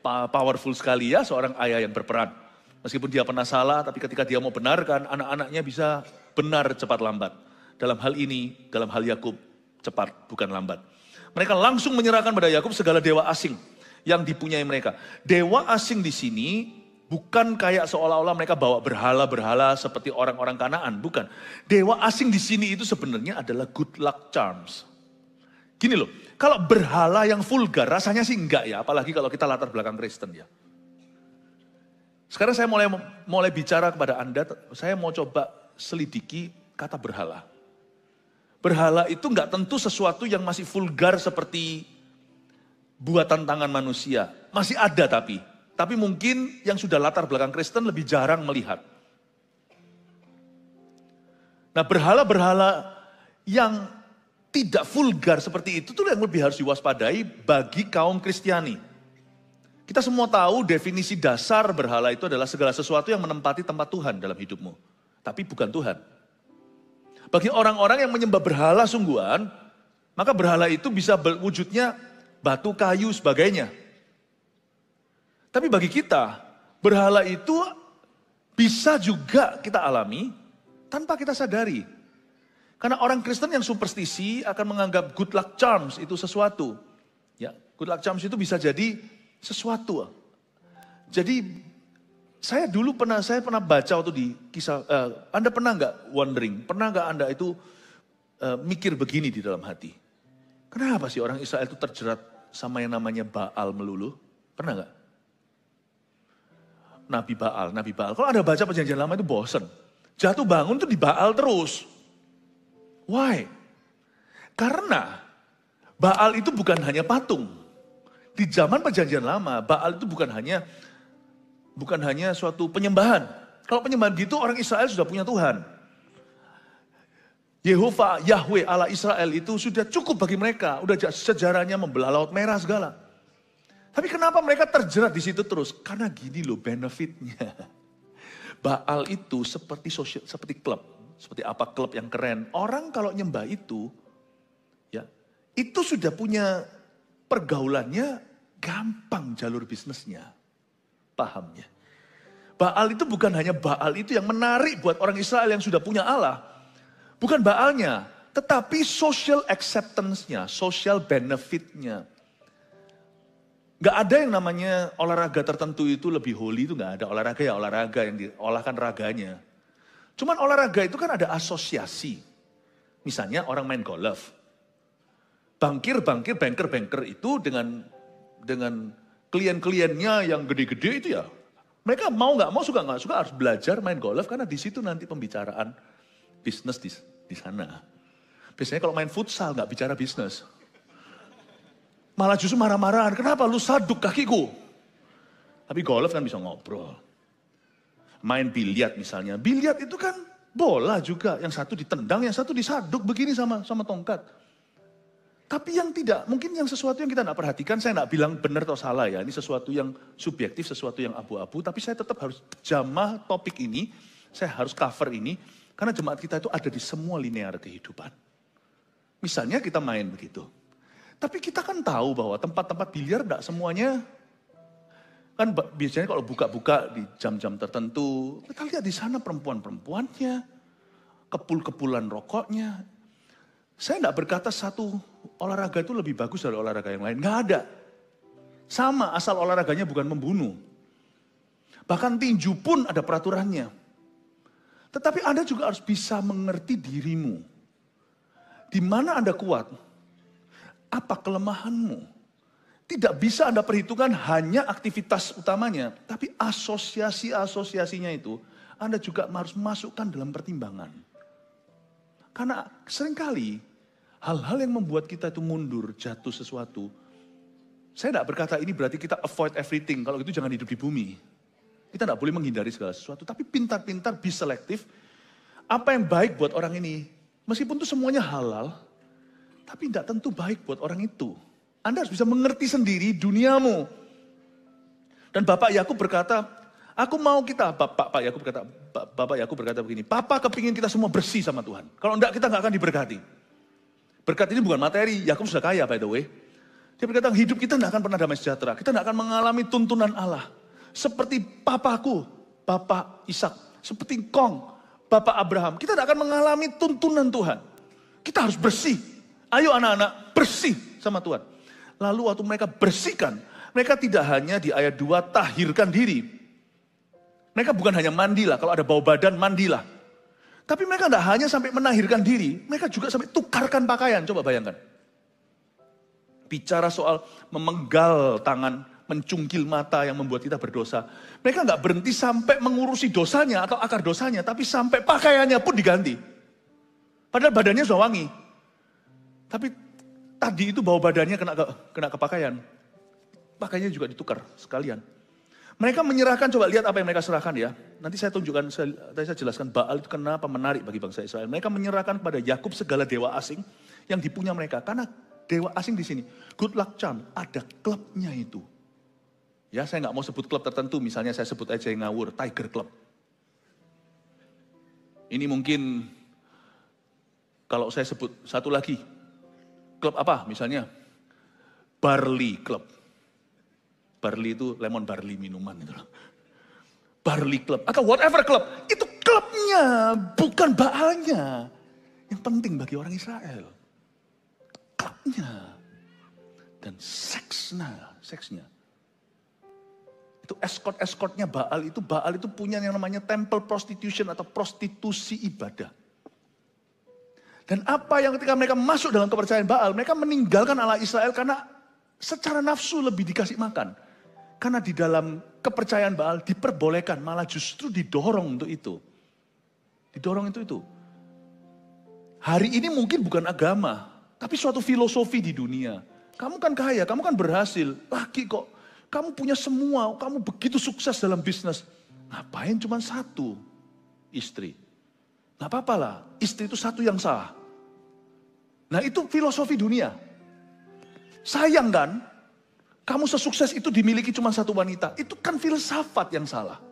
Speaker 1: Powerful sekali ya seorang ayah yang berperan. Meskipun dia pernah salah, tapi ketika dia mau benarkan, anak-anaknya bisa benar cepat lambat. Dalam hal ini, dalam hal Yakub, cepat bukan lambat. Mereka langsung menyerahkan pada Yakub segala dewa asing yang dipunyai mereka. Dewa asing di sini bukan kayak seolah-olah mereka bawa berhala-berhala seperti orang-orang Kanaan, bukan. Dewa asing di sini itu sebenarnya adalah good luck charms. Gini loh, kalau berhala yang vulgar rasanya sih enggak ya, apalagi kalau kita latar belakang Kristen ya. Sekarang saya mulai bicara kepada Anda, saya mau coba selidiki kata berhala. Berhala itu enggak tentu sesuatu yang masih vulgar seperti buatan tangan manusia. Masih ada tapi mungkin yang sudah latar belakang Kristen lebih jarang melihat. Nah berhala-berhala yang tidak vulgar seperti itu tuh yang lebih harus diwaspadai bagi kaum Kristiani. Kita semua tahu definisi dasar berhala itu adalah segala sesuatu yang menempati tempat Tuhan dalam hidupmu. Tapi bukan Tuhan. Bagi orang-orang yang menyembah berhala sungguhan, maka berhala itu bisa berwujudnya batu, kayu, sebagainya. Tapi bagi kita, berhala itu bisa juga kita alami tanpa kita sadari. Karena orang Kristen yang superstisi akan menganggap good luck charms itu sesuatu. Ya, good luck charms itu bisa jadi sesuatu. Jadi saya pernah baca waktu di kisah, Anda pernah nggak wondering, pernah nggak Anda itu mikir begini di dalam hati? Kenapa sih orang Israel itu terjerat sama yang namanya Baal melulu? Pernah nggak? Nabi Baal. Kalau Anda baca perjanjian lama itu bosen. Jatuh bangun tuh di Baal terus. Why? Karena Baal itu bukan hanya patung. Di zaman perjanjian lama, Baal itu bukan hanya suatu penyembahan. Kalau penyembahan gitu orang Israel sudah punya Tuhan. Yehova, Yahweh, Allah Israel itu sudah cukup bagi mereka. Udah sejarahnya membelah Laut Merah segala. Tapi kenapa mereka terjerat di situ terus? Karena gini loh benefitnya. Baal itu seperti klub. Seperti apa klub yang keren. Orang kalau nyembah itu, ya itu sudah punya pergaulannya gampang jalur bisnisnya. Paham ya? Baal itu bukan hanya Baal itu yang menarik buat orang Israel yang sudah punya Allah. Bukan Baalnya, tetapi social acceptance-nya, social benefit-nya. Gak ada yang namanya olahraga tertentu itu lebih holy, itu gak ada. Olahraga ya olahraga yang diolahkan raganya. Cuman olahraga itu kan ada asosiasi. Misalnya orang main golf. Banker itu dengan klien-kliennya yang gede-gede itu ya, mereka mau nggak mau, suka nggak suka harus belajar main golf karena di situ nanti pembicaraan bisnis di sana. Biasanya kalau main futsal nggak bicara bisnis, malah justru marah-marahan. Kenapa lu saduk kakiku? Tapi golf kan bisa ngobrol. Main biliar misalnya, biliar itu kan bola juga, yang satu ditendang, yang satu disaduk begini sama tongkat. Tapi yang tidak, mungkin yang sesuatu yang kita tidak perhatikan, saya tidak bilang benar atau salah ya. Ini sesuatu yang subjektif, sesuatu yang abu-abu. Tapi saya tetap harus jamah topik ini, saya harus cover ini. Karena jemaat kita itu ada di semua linear kehidupan. Misalnya kita main begitu. Tapi kita kan tahu bahwa tempat-tempat biliar tidak semuanya, kan biasanya kalau buka-buka di jam-jam tertentu, kita lihat di sana perempuan-perempuannya, kepul-kepulan rokoknya. Saya tidak berkata satu olahraga itu lebih bagus dari olahraga yang lain. Nggak ada. Sama, asal olahraganya bukan membunuh. Bahkan tinju pun ada peraturannya. Tetapi Anda juga harus bisa mengerti dirimu. Di mana Anda kuat? Apa kelemahanmu? Tidak bisa Anda perhitungkan hanya aktivitas utamanya. Tapi asosiasi-asosiasinya itu Anda juga harus masukkan dalam pertimbangan. Karena seringkali hal-hal yang membuat kita itu mundur, jatuh sesuatu. Saya tidak berkata ini berarti kita avoid everything. Kalau gitu jangan hidup di bumi. Kita tidak boleh menghindari segala sesuatu. Tapi pintar-pintar, be selektif. Apa yang baik buat orang ini. Meskipun itu semuanya halal. Tapi tidak tentu baik buat orang itu. Anda harus bisa mengerti sendiri duniamu. Dan Bapak Yakub berkata, aku mau Bapak Yakub berkata begini, Papa kepingin kita semua bersih sama Tuhan. Kalau enggak kita enggak akan diberkati. Berkat ini bukan materi, Yakub sudah kaya by the way. Dia berkata hidup kita enggak akan pernah damai sejahtera. Kita enggak akan mengalami tuntunan Allah. Seperti papaku, Bapak Ishak. Seperti Kong, Bapak Abraham. Kita enggak akan mengalami tuntunan Tuhan. Kita harus bersih. Ayo anak-anak bersih sama Tuhan. Lalu waktu mereka bersihkan, mereka tidak hanya di ayat 2 tahirkan diri. Mereka bukan hanya mandilah, kalau ada bau badan mandilah. Tapi mereka tidak hanya sampai menahirkan diri, mereka juga sampai tukarkan pakaian, coba bayangkan. Bicara soal memenggal tangan, mencungkil mata yang membuat kita berdosa. Mereka nggak berhenti sampai mengurusi dosanya atau akar dosanya, tapi sampai pakaiannya pun diganti. Padahal badannya sudah wangi. Tapi tadi itu bau badannya kena ke pakaian. Pakaiannya juga ditukar sekalian. Mereka menyerahkan, coba lihat apa yang mereka serahkan ya. Nanti saya tunjukkan, saya jelaskan Baal itu kenapa menarik bagi bangsa Israel. Mereka menyerahkan kepada Yakub segala dewa asing yang dipunya mereka. Karena dewa asing di sini, good luck charm, ada klubnya itu. Ya, saya nggak mau sebut klub tertentu, misalnya saya sebut aja yang ngawur, Tiger Club. Ini mungkin, kalau saya sebut satu lagi, klub apa misalnya? Barley Club. Barley itu lemon barley minuman itu loh. Barley Club atau whatever club. Itu klubnya, bukan Baalnya. Yang penting bagi orang Israel. Klubnya. Dan seksnya. Itu escort-escortnya Baal itu punya yang namanya temple prostitution atau prostitusi ibadah. Dan apa yang ketika mereka masuk dalam kepercayaan Baal, mereka meninggalkan Allah Israel karena secara nafsu lebih dikasih makan. Karena di dalam kepercayaan Baal diperbolehkan, malah justru didorong untuk itu. Didorong itu. Hari ini mungkin bukan agama, tapi suatu filosofi di dunia. Kamu kan kaya, kamu kan berhasil. Laki kok, kamu punya semua, kamu begitu sukses dalam bisnis. Ngapain cuma satu istri? Gak apa-apa lah, istri itu satu yang sah. Nah itu filosofi dunia. Sayang kan, kamu sesukses itu dimiliki cuma satu wanita. Itu kan filsafat yang salah.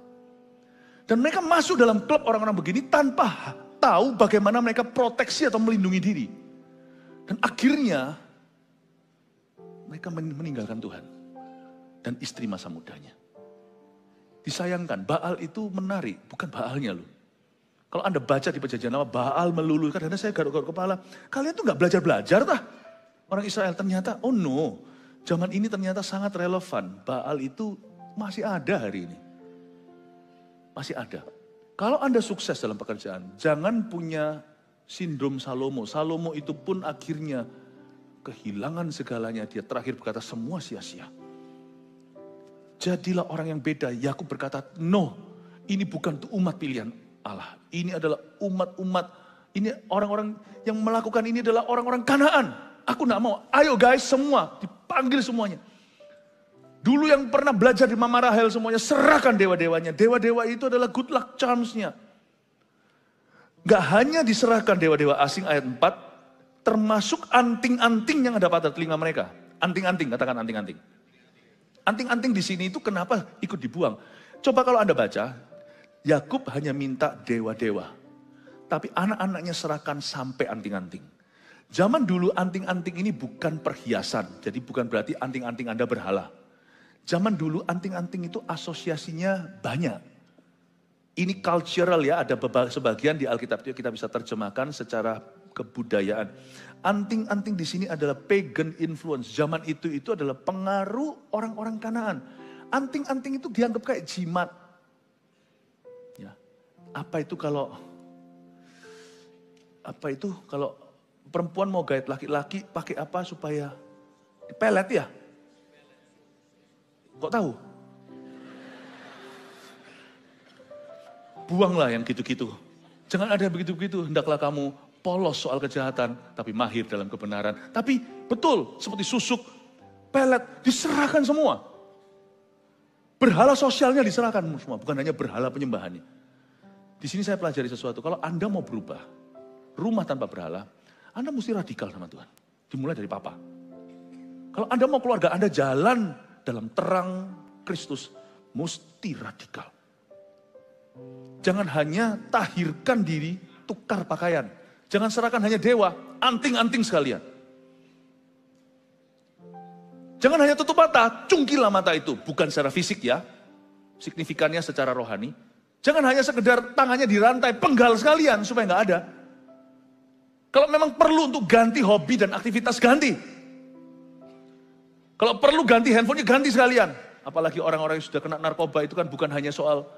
Speaker 1: Dan mereka masuk dalam klub orang-orang begini tanpa tahu bagaimana mereka proteksi atau melindungi diri. Dan akhirnya mereka meninggalkan Tuhan dan istri masa mudanya. Disayangkan, Baal itu menarik, bukan Baalnya loh. Kalau Anda baca di perjanjian lama, Baal melulu, kadang-kadang saya garuk-garuk kepala, kalian tuh gak belajar-belajar tah? Orang Israel ternyata, oh no, zaman ini ternyata sangat relevan. Baal itu masih ada hari ini. Masih ada. Kalau Anda sukses dalam pekerjaan, jangan punya sindrom Salomo. Salomo itu pun akhirnya kehilangan segalanya. Dia terakhir berkata semua sia-sia. Jadilah orang yang beda. Yakub berkata, no, ini bukan umat pilihan Allah. Ini adalah umat-umat, ini orang-orang yang melakukan ini adalah orang-orang Kanaan. Aku gak mau, ayo guys semua, dipanggil semuanya. Dulu yang pernah belajar di Mama Rahel semuanya, serahkan dewa-dewanya. Dewa-dewa itu adalah good luck charms-nya. Gak hanya diserahkan dewa-dewa asing ayat 4, termasuk anting-anting yang ada pada telinga mereka. Anting-anting, katakan anting-anting. Anting-anting di sini itu kenapa ikut dibuang? Coba kalau Anda baca, Yakub hanya minta dewa-dewa. Tapi anak-anaknya serahkan sampai anting-anting. Zaman dulu anting-anting ini bukan perhiasan. Jadi bukan berarti anting-anting Anda berhala. Zaman dulu anting-anting itu asosiasinya banyak. Ini cultural ya, ada sebagian di Alkitab itu kita bisa terjemahkan secara kebudayaan. Anting-anting di sini adalah pagan influence. Zaman itu adalah pengaruh orang-orang Kanaan. Anting-anting itu dianggap kayak jimat. Ya. Apa itu kalau perempuan mau gait laki-laki pakai apa supaya pelet ya? Kok tahu? Buanglah yang gitu-gitu. Jangan ada begitu-begitu. Hendaklah kamu polos soal kejahatan, tapi mahir dalam kebenaran. Tapi betul, seperti susuk, pelet, diserahkan semua. Berhala sosialnya diserahkan semua, bukan hanya berhala penyembahannya. Di sini saya pelajari sesuatu, kalau Anda mau berubah, rumah tanpa berhala, Anda mesti radikal sama Tuhan. Dimulai dari papa. Kalau Anda mau keluarga Anda jalan dalam terang Kristus, mesti radikal. Jangan hanya tahirkan diri, tukar pakaian. Jangan serahkan hanya dewa, anting-anting sekalian. Jangan hanya tutup mata, cungkilah mata itu. Bukan secara fisik ya, signifikannya secara rohani. Jangan hanya sekedar tangannya dirantai, penggal sekalian supaya nggak ada. Kalau memang perlu untuk ganti hobi dan aktivitas, ganti. Kalau perlu ganti handphonenya, ganti sekalian. Apalagi orang-orang yang sudah kena narkoba itu kan bukan hanya soal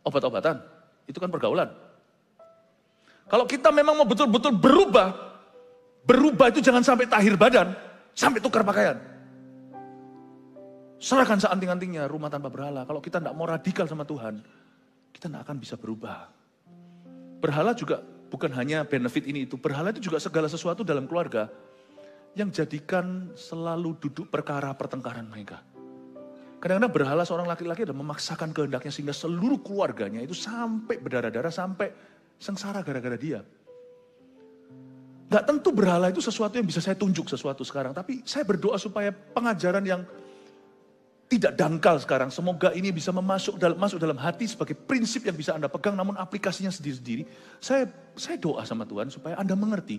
Speaker 1: obat-obatan. Itu kan pergaulan. Kalau kita memang mau betul-betul berubah itu jangan sampai tahir badan, sampai tukar pakaian. Serahkan seanting-antingnya rumah tanpa berhala. Kalau kita tidak mau radikal sama Tuhan, kita tidak akan bisa berubah. Berhala juga bukan hanya benefit ini itu. Berhala itu juga segala sesuatu dalam keluarga yang jadikan selalu duduk perkara pertengkaran mereka. Kadang-kadang berhala seorang laki-laki adalah memaksakan kehendaknya sehingga seluruh keluarganya itu sampai berdarah-darah, sampai sengsara gara-gara dia. Gak tentu berhala itu sesuatu yang bisa saya tunjuk sesuatu sekarang. Tapi saya berdoa supaya pengajaran yang tidak dangkal sekarang. Semoga ini bisa masuk dalam hati sebagai prinsip yang bisa Anda pegang. Namun aplikasinya sendiri-sendiri. Saya doa sama Tuhan supaya Anda mengerti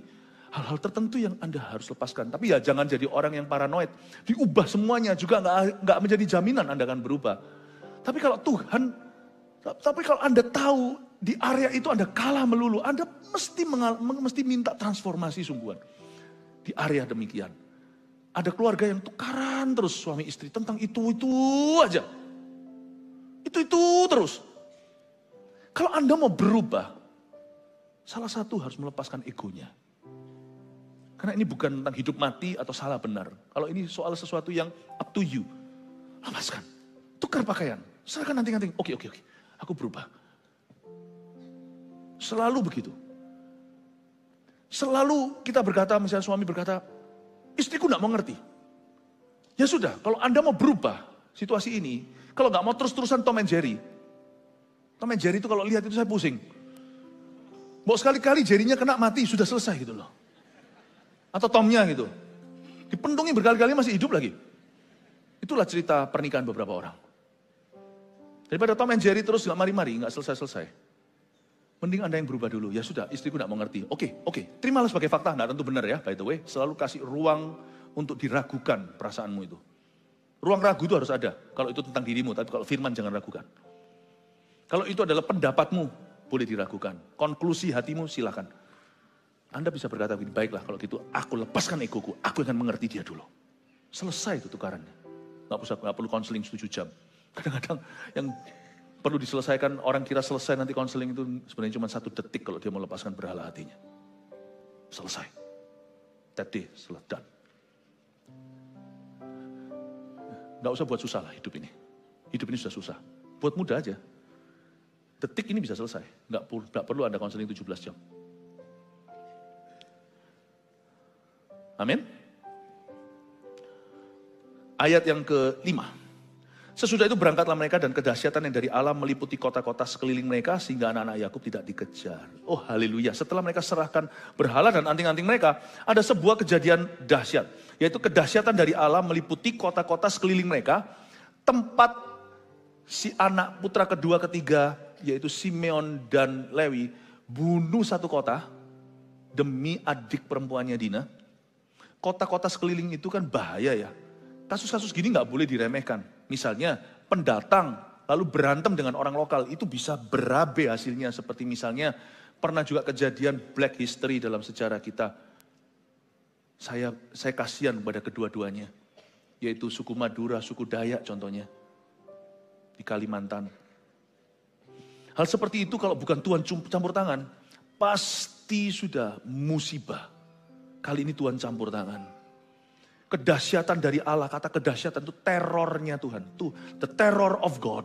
Speaker 1: hal-hal tertentu yang Anda harus lepaskan. Tapi ya jangan jadi orang yang paranoid. Diubah semuanya juga gak menjadi jaminan Anda akan berubah. Tapi kalau Anda tahu di area itu Anda kalah melulu, Anda mesti minta transformasi sungguhan. Di area demikian. Ada keluarga yang tukaran terus suami istri tentang itu aja. Itu terus. Kalau Anda mau berubah, salah satu harus melepaskan egonya. Karena ini bukan tentang hidup mati atau salah benar. Kalau ini soal sesuatu yang up to you, lepaskan. Tukar pakaian, serahkan anting-anting. Oke, aku berubah. Selalu begitu. Selalu kita berkata, misalnya suami berkata, istriku gak mengerti. Ya sudah, kalau Anda mau berubah situasi ini, kalau nggak mau terus-terusan Tom and Jerry. Tom and Jerry itu kalau lihat itu saya pusing. Mau sekali-kali Jerry-nya kena mati, sudah selesai gitu loh. Atau Tomnya gitu. Dipentungi berkali-kali masih hidup lagi. Itulah cerita pernikahan beberapa orang. Daripada Tom and Jerry terus nggak mari-mari, nggak selesai-selesai. Mending Anda yang berubah dulu. Ya sudah, istriku nggak mau ngerti. Oke, terimalah sebagai fakta. Nah tentu benar ya, by the way. Selalu kasih ruang untuk diragukan perasaanmu itu. Ruang ragu itu harus ada. Kalau itu tentang dirimu, tapi kalau firman jangan ragukan. Kalau itu adalah pendapatmu, boleh diragukan. Konklusi hatimu silakan. Anda bisa berkata begini, baiklah kalau gitu aku lepaskan egoku, aku akan mengerti dia dulu. Selesai itu tukarannya. Nggak perlu konseling 7 jam. Kadang-kadang yang perlu diselesaikan, orang kira selesai nanti konseling itu sebenarnya cuma 1 detik kalau dia mau lepaskan berhala hatinya. Selesai. That day, selesai. Nggak usah buat susah lah hidup ini. Hidup ini sudah susah. Buat mudah aja. Detik ini bisa selesai. Nggak perlu Anda konseling 17 jam. Amin. Ayat yang ke-5. Sesudah itu berangkatlah mereka dan kedahsyatan yang dari Allah meliputi kota-kota sekeliling mereka sehingga anak-anak Yakub tidak dikejar. Oh haleluya. Setelah mereka serahkan berhala dan anting-anting mereka, ada sebuah kejadian dahsyat. Yaitu kedahsyatan dari Allah meliputi kota-kota sekeliling mereka, tempat si anak putra kedua ketiga, yaitu Simeon dan Lewi, bunuh satu kota demi adik perempuannya Dina. Kota-kota sekeliling itu kan bahaya ya. Kasus-kasus gini nggak boleh diremehkan. Misalnya pendatang lalu berantem dengan orang lokal, itu bisa berabe hasilnya. Seperti misalnya pernah juga kejadian Black History dalam sejarah kita. Saya kasihan kepada kedua-duanya. Yaitu suku Madura, suku Dayak contohnya. Di Kalimantan. Hal seperti itu kalau bukan Tuhan campur tangan, pasti sudah musibah. Kali ini Tuhan campur tangan. Kedahsyatan dari Allah, kata kedahsyatan itu terornya Tuhan. Tuh, the terror of God.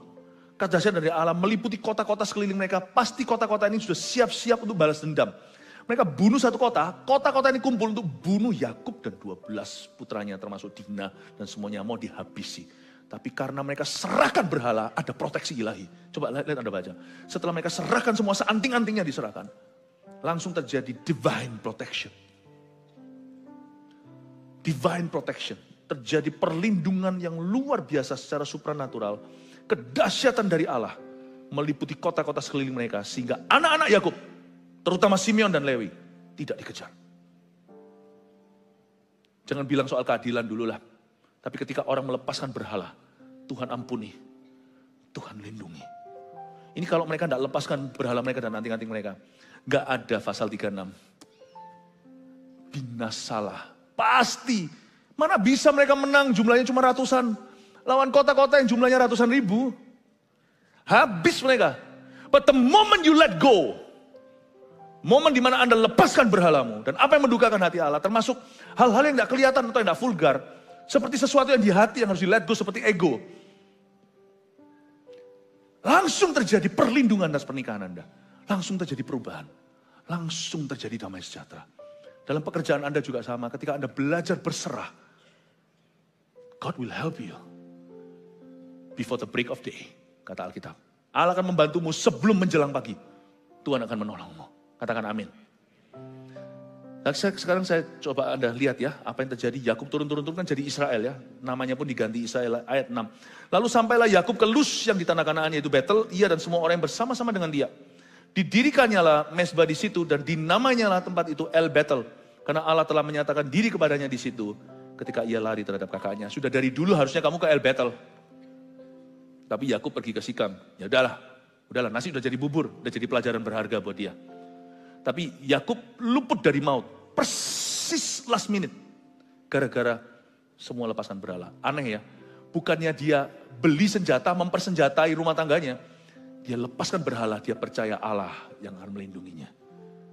Speaker 1: Kedahsyatan dari Allah meliputi kota-kota sekeliling mereka. Pasti kota-kota ini sudah siap-siap untuk balas dendam. Mereka bunuh satu kota, kota-kota ini kumpul untuk bunuh Yakub dan 12 putranya termasuk Dina dan semuanya mau dihabisi. Tapi karena mereka serahkan berhala, ada proteksi ilahi. Coba lihat Anda baca. Setelah mereka serahkan semua, seanting-antingnya diserahkan. Langsung terjadi divine protection. Divine protection. Terjadi perlindungan yang luar biasa secara supranatural. Kedahsyatan dari Allah meliputi kota-kota sekeliling mereka. Sehingga anak-anak Yakub, terutama Simeon dan Lewi, tidak dikejar. Jangan bilang soal keadilan dulu lah. Tapi ketika orang melepaskan berhala, Tuhan ampuni, Tuhan lindungi. Ini kalau mereka tidak lepaskan berhala mereka dan anting-anting mereka. Gak ada pasal 36. Binasalah. Pasti. Mana bisa mereka menang jumlahnya cuma ratusan. Lawan kota-kota yang jumlahnya ratusan ribu. Habis mereka. But the moment you let go. Momen di mana Anda lepaskan berhalamu. Dan apa yang mendukakan hati Allah. Termasuk hal-hal yang tidak kelihatan atau yang tidak vulgar. Seperti sesuatu yang di hati yang harus di let go. Seperti ego. Langsung terjadi perlindungan atas pernikahan Anda. Langsung terjadi perubahan. Langsung terjadi damai sejahtera. Dalam pekerjaan Anda juga sama. Ketika Anda belajar berserah. God will help you. Before the break of day. Kata Alkitab. Allah akan membantumu sebelum menjelang pagi. Tuhan akan menolongmu. Katakan amin. Nah, sekarang saya coba Anda lihat ya. Apa yang terjadi. Yakub turun-turun kan jadi Israel ya. Namanya pun diganti Israel ayat 6. Lalu sampailah Yakub ke Luz yang di tanah Kanaan yaitu Betel. Ia dan semua orang yang bersama-sama dengan dia. Didirikannya lah mesbah di situ dan dinamanya lah tempat itu El Betel. Karena Allah telah menyatakan diri kepadanya di situ ketika ia lari terhadap kakaknya. Sudah dari dulu harusnya kamu ke El Betel. Tapi Yakub pergi ke Sikam. Ya udahlah nasi udah jadi bubur, udah jadi pelajaran berharga buat dia. Tapi Yakub luput dari maut. Persis last minute. Gara-gara semua lepaskan berhala. Aneh ya. Bukannya dia beli senjata, mempersenjatai rumah tangganya. Dia lepaskan berhala, dia percaya Allah yang akan melindunginya.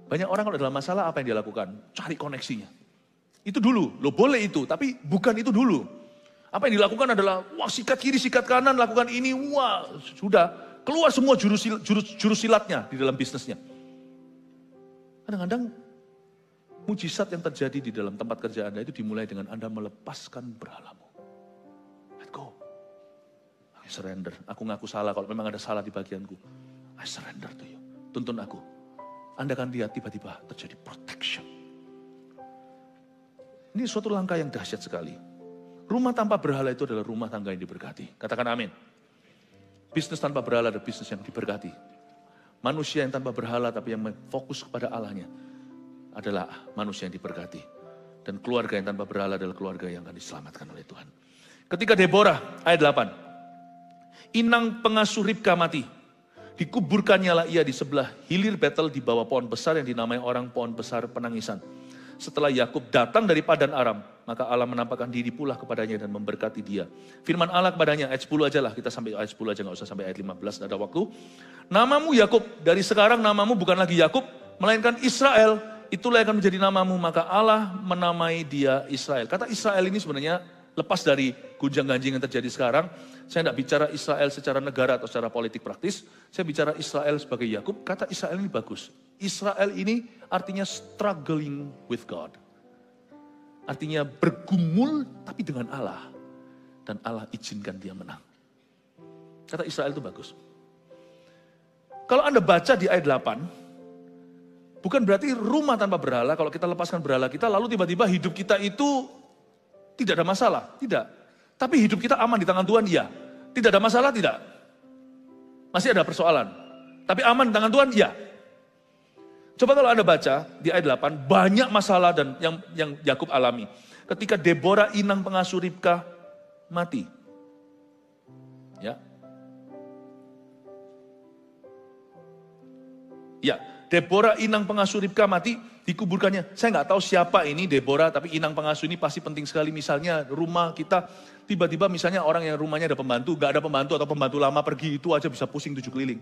Speaker 1: Banyak orang kalau dalam masalah apa yang dia lakukan? Cari koneksinya. Itu dulu, lo boleh itu, tapi bukan itu dulu. Apa yang dilakukan adalah, wah sikat kiri, sikat kanan, lakukan ini, wah sudah. Keluar semua jurus silatnya di dalam bisnisnya. Kadang-kadang mujizat yang terjadi di dalam tempat kerja Anda itu dimulai dengan Anda melepaskan berhalamu. surrender. Aku ngaku salah kalau memang ada salah di bagianku. I surrender to you. Tuntun aku. Anda akan lihat tiba-tiba terjadi protection. Ini suatu langkah yang dahsyat sekali. Rumah tanpa berhala itu adalah rumah tangga yang diberkati. Katakan amin. Bisnis tanpa berhala adalah bisnis yang diberkati. Manusia yang tanpa berhala tapi yang fokus kepada Allahnya adalah manusia yang diberkati. Dan keluarga yang tanpa berhala adalah keluarga yang akan diselamatkan oleh Tuhan. Ketika Deborah, ayat 8. Inang pengasuh Ribka mati. Dikuburkannya lah ia di sebelah hilir Betel di bawah pohon besar yang dinamai orang pohon besar penangisan. Setelah Yakub datang dari Padan Aram, maka Allah menampakkan diri pula kepadanya dan memberkati dia. Firman Allah kepadanya, ayat 10 aja lah, kita sampai ayat 10 aja, gak usah sampai ayat 15, ada waktu. Namamu Yakub, dari sekarang namamu bukan lagi Yakub, melainkan Israel, itulah yang akan menjadi namamu, maka Allah menamai dia Israel. Kata Israel ini sebenarnya lepas dari gunjang-ganjing yang terjadi sekarang. Saya tidak bicara Israel secara negara atau secara politik praktis, saya bicara Israel sebagai Yakub. Kata Israel ini bagus. Israel ini artinya struggling with God. Artinya bergumul tapi dengan Allah. Dan Allah izinkan dia menang. Kata Israel itu bagus. Kalau Anda baca di ayat 8, bukan berarti rumah tanpa berhala, kalau kita lepaskan berhala kita, lalu tiba-tiba hidup kita itu tidak ada masalah. Tidak. Tapi hidup kita aman di tangan Tuhan, iya. Tidak ada masalah, tidak. Masih ada persoalan. Tapi aman di tangan Tuhan, iya. Coba kalau Anda baca di ayat 8, banyak masalah dan yang Yakub alami. Ketika Deborah inang pengasuh Ribka mati. Ya. Ya, Deborah inang pengasuh Ribka mati, dikuburkannya. Saya nggak tahu siapa ini Deborah, tapi inang pengasuh ini pasti penting sekali. Misalnya rumah kita, tiba-tiba misalnya orang yang rumahnya ada pembantu, nggak ada pembantu atau pembantu lama pergi, itu aja bisa pusing 7 keliling.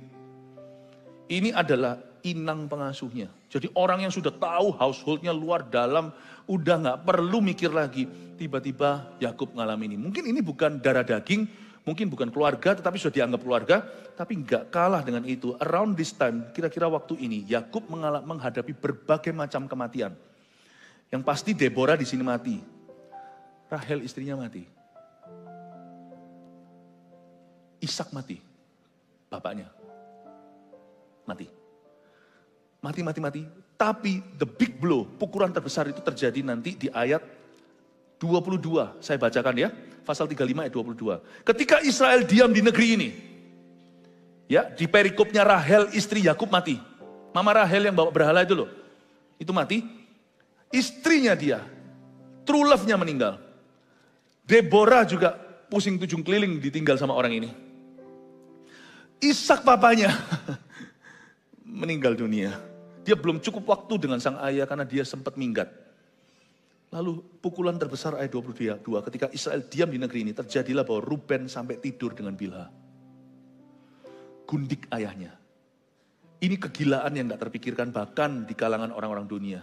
Speaker 1: Ini adalah inang pengasuhnya. Jadi orang yang sudah tahu householdnya luar dalam, udah nggak perlu mikir lagi. Tiba-tiba Yakub mengalami ini. Mungkin ini bukan darah daging, mungkin bukan keluarga, tetapi sudah dianggap keluarga. Tapi nggak kalah dengan itu. Around this time, kira-kira waktu ini, Yakub menghadapi berbagai macam kematian. Yang pasti Deborah di sini mati. Rahel istrinya mati. Ishak mati. Bapaknya. Mati. Mati. Tapi the big blow, pukulan terbesar itu terjadi nanti di ayat 22. Saya bacakan ya. Pasal 35 ayat 22. Ketika Israel diam di negeri ini. Ya, di perikopnya Rahel istri Yakub mati. Mama Rahel yang bawa berhala itu loh. Itu mati. Istrinya dia, true love-nya meninggal. Deborah juga pusing 7 keliling ditinggal sama orang ini. Ishak papanya meninggal dunia. Dia belum cukup waktu dengan sang ayah karena dia sempat minggat. Lalu pukulan terbesar ayat 22, ketika Israel diam di negeri ini, terjadilah bahwa Ruben sampai tidur dengan Bilha. Gundik ayahnya. Ini kegilaan yang gak terpikirkan bahkan di kalangan orang-orang dunia.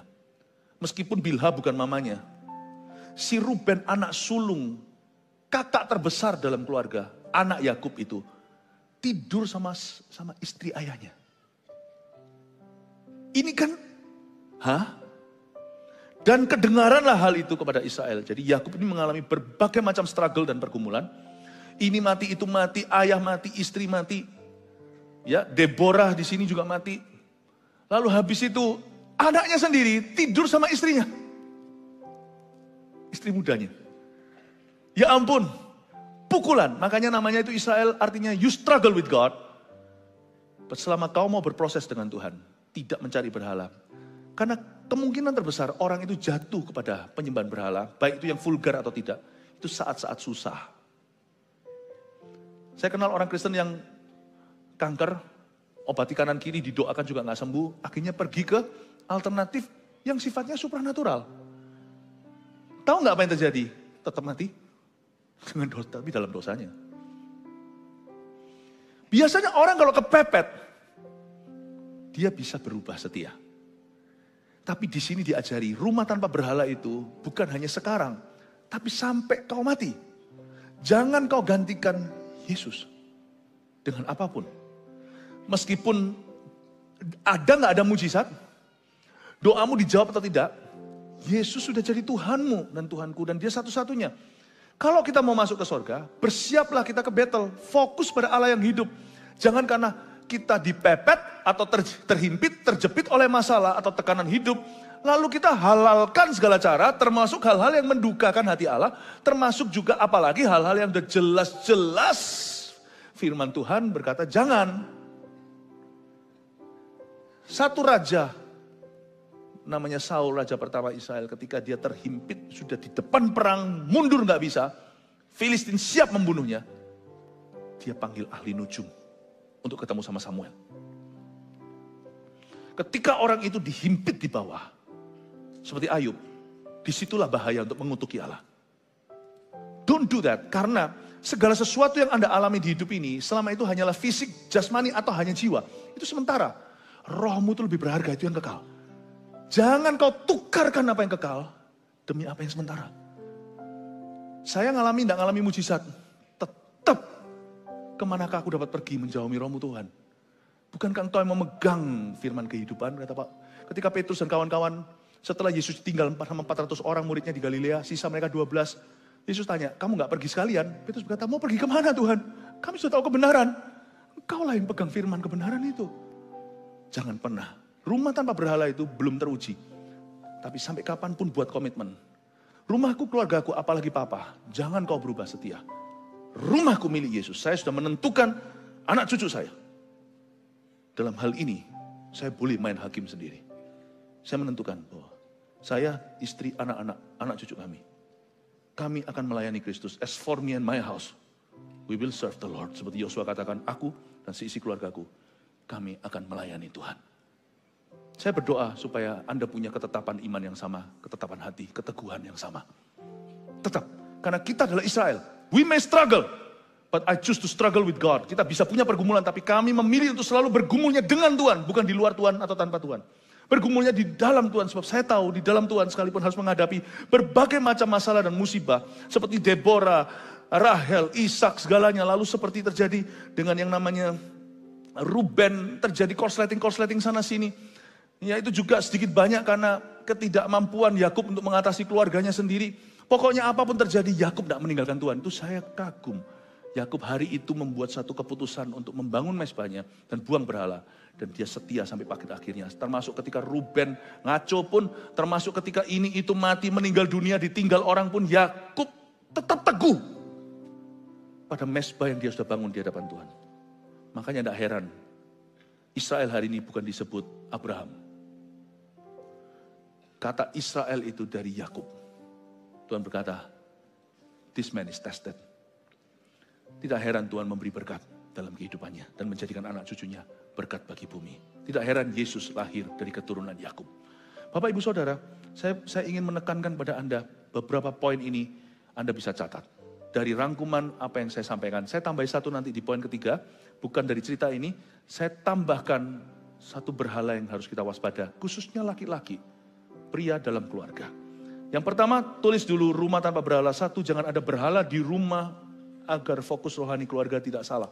Speaker 1: Meskipun Bilha bukan mamanya. Si Ruben anak sulung, kakak terbesar dalam keluarga, anak Yakub itu, tidur sama istri ayahnya. Ini kan, Dan kedengaranlah hal itu kepada Israel. Jadi Yakub ini mengalami berbagai macam struggle dan pergumulan. Ini mati, itu mati, ayah mati, istri mati. Ya, Deborah di sini juga mati. Lalu habis itu anaknya sendiri tidur sama istrinya. Istri mudanya. Ya ampun, pukulan. Makanya namanya itu Israel, artinya you struggle with God. Selama kau mau berproses dengan Tuhan, tidak mencari berhala. Karena kemungkinan terbesar orang itu jatuh kepada penyembahan berhala, baik itu yang vulgar atau tidak, itu saat-saat susah. Saya kenal orang Kristen yang kanker, obati kanan kiri, didoakan juga nggak sembuh, akhirnya pergi ke alternatif yang sifatnya supranatural. Tahu nggak apa yang terjadi? Tetap mati dengan dosa, tapi dalam dosanya. Biasanya orang kalau kepepet, dia bisa berubah setia. Tapi di sini diajari, rumah tanpa berhala itu bukan hanya sekarang, tapi sampai kau mati. Jangan kau gantikan Yesus dengan apapun. Meskipun ada nggak ada mujizat, doamu dijawab atau tidak, Yesus sudah jadi Tuhanmu dan Tuhanku dan Dia satu-satunya. Kalau kita mau masuk ke surga, bersiaplah kita ke battle. Fokus pada Allah yang hidup. Jangan karena kita dipepet atau terhimpit, terjepit oleh masalah atau tekanan hidup. Lalu kita halalkan segala cara, termasuk hal-hal yang mendukakan hati Allah. Termasuk juga apalagi hal-hal yang udah jelas-jelas. Firman Tuhan berkata, jangan. Satu raja, namanya Saul, raja pertama Israel, ketika dia terhimpit, sudah di depan perang, mundur nggak bisa, Filistin siap membunuhnya, dia panggil ahli nujum untuk ketemu sama Samuel. Ketika orang itu dihimpit di bawah, seperti Ayub, disitulah bahaya untuk mengutuki Allah. Don't do that, karena segala sesuatu yang Anda alami di hidup ini, selama itu hanyalah fisik, jasmani, atau hanya jiwa, itu sementara. Rohmu itu lebih berharga, itu yang kekal. Jangan kau tukarkan apa yang kekal demi apa yang sementara. Saya tidak ngalami mujizat. Tetap kemanakah aku dapat pergi menjauhi rohmu Tuhan. Bukankah engkau yang memegang firman kehidupan, kata Pak. Ketika Petrus dan kawan-kawan setelah Yesus tinggal 400 orang muridnya di Galilea, sisa mereka 12. Yesus tanya, kamu gak pergi sekalian? Petrus berkata, mau pergi kemana Tuhan? Kami sudah tahu kebenaran. Engkaulah yang pegang firman kebenaran itu. Jangan pernah. Rumah tanpa berhala itu belum teruji. Tapi sampai kapanpun buat komitmen. Rumahku, keluargaku, apalagi papa. Jangan kau berubah setia. Rumahku milik Yesus. Saya sudah menentukan anak cucu saya. Dalam hal ini, saya boleh main hakim sendiri. Saya menentukan bahwa saya, istri, anak-anak, anak cucu kami. Kami akan melayani Kristus. As for me and my house, we will serve the Lord. Seperti Yosua katakan, aku dan seisi keluargaku, kami akan melayani Tuhan. Saya berdoa supaya Anda punya ketetapan iman yang sama, ketetapan hati, keteguhan yang sama. Tetap, karena kita adalah Israel. We may struggle, but I choose to struggle with God. Kita bisa punya pergumulan, tapi kami memilih untuk selalu bergumulnya dengan Tuhan, bukan di luar Tuhan atau tanpa Tuhan. Bergumulnya di dalam Tuhan, sebab saya tahu di dalam Tuhan sekalipun harus menghadapi berbagai macam masalah dan musibah. Seperti Deborah, Rahel, Ishak, segalanya. Lalu seperti terjadi dengan yang namanya Ruben, terjadi korsleting sana sini. Ya itu juga sedikit banyak karena ketidakmampuan Yakub untuk mengatasi keluarganya sendiri. Pokoknya apapun terjadi, Yakub tidak meninggalkan Tuhan. Itu saya kagum. Yakub hari itu membuat satu keputusan untuk membangun mezbahnya dan buang berhala. Dan dia setia sampai akhirnya. Termasuk ketika Ruben ngaco pun, termasuk ketika ini itu mati, meninggal dunia, ditinggal orang pun, Yakub tetap teguh pada mezbah yang dia sudah bangun di hadapan Tuhan. Makanya tidak heran, Israel hari ini bukan disebut Abraham. Kata Israel itu dari Yakub. Tuhan berkata, this man is tested. Tidak heran Tuhan memberi berkat dalam kehidupannya dan menjadikan anak cucunya berkat bagi bumi. Tidak heran Yesus lahir dari keturunan Yakub. Bapak Ibu Saudara, saya ingin menekankan pada Anda beberapa poin ini Anda bisa catat. Dari rangkuman apa yang saya sampaikan, saya tambah satu nanti di poin ketiga, bukan dari cerita ini, saya tambahkan satu berhala yang harus kita waspada, khususnya laki-laki, pria dalam keluarga. Yang pertama, tulis dulu rumah tanpa berhala. Satu, jangan ada berhala di rumah agar fokus rohani keluarga tidak salah.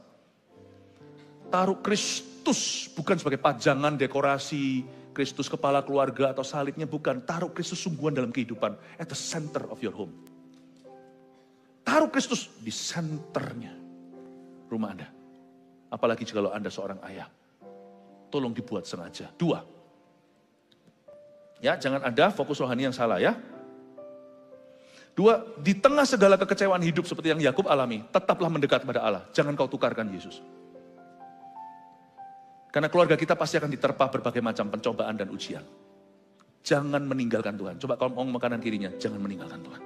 Speaker 1: Taruh Kristus bukan sebagai pajangan, dekorasi, Kristus kepala keluarga atau salibnya, bukan. Taruh Kristus sungguhan dalam kehidupan, at the center of your home. Taruh Kristus di senternya rumah Anda. Apalagi jika Anda seorang ayah. Tolong dibuat sengaja. 2. Ya, jangan ada fokus rohani yang salah ya. 2, di tengah segala kekecewaan hidup seperti yang Yakub alami, tetaplah mendekat kepada Allah. Jangan kau tukarkan Yesus. Karena keluarga kita pasti akan diterpa berbagai macam pencobaan dan ujian. Jangan meninggalkan Tuhan. Coba kalau ngomong kanan kirinya, jangan meninggalkan Tuhan.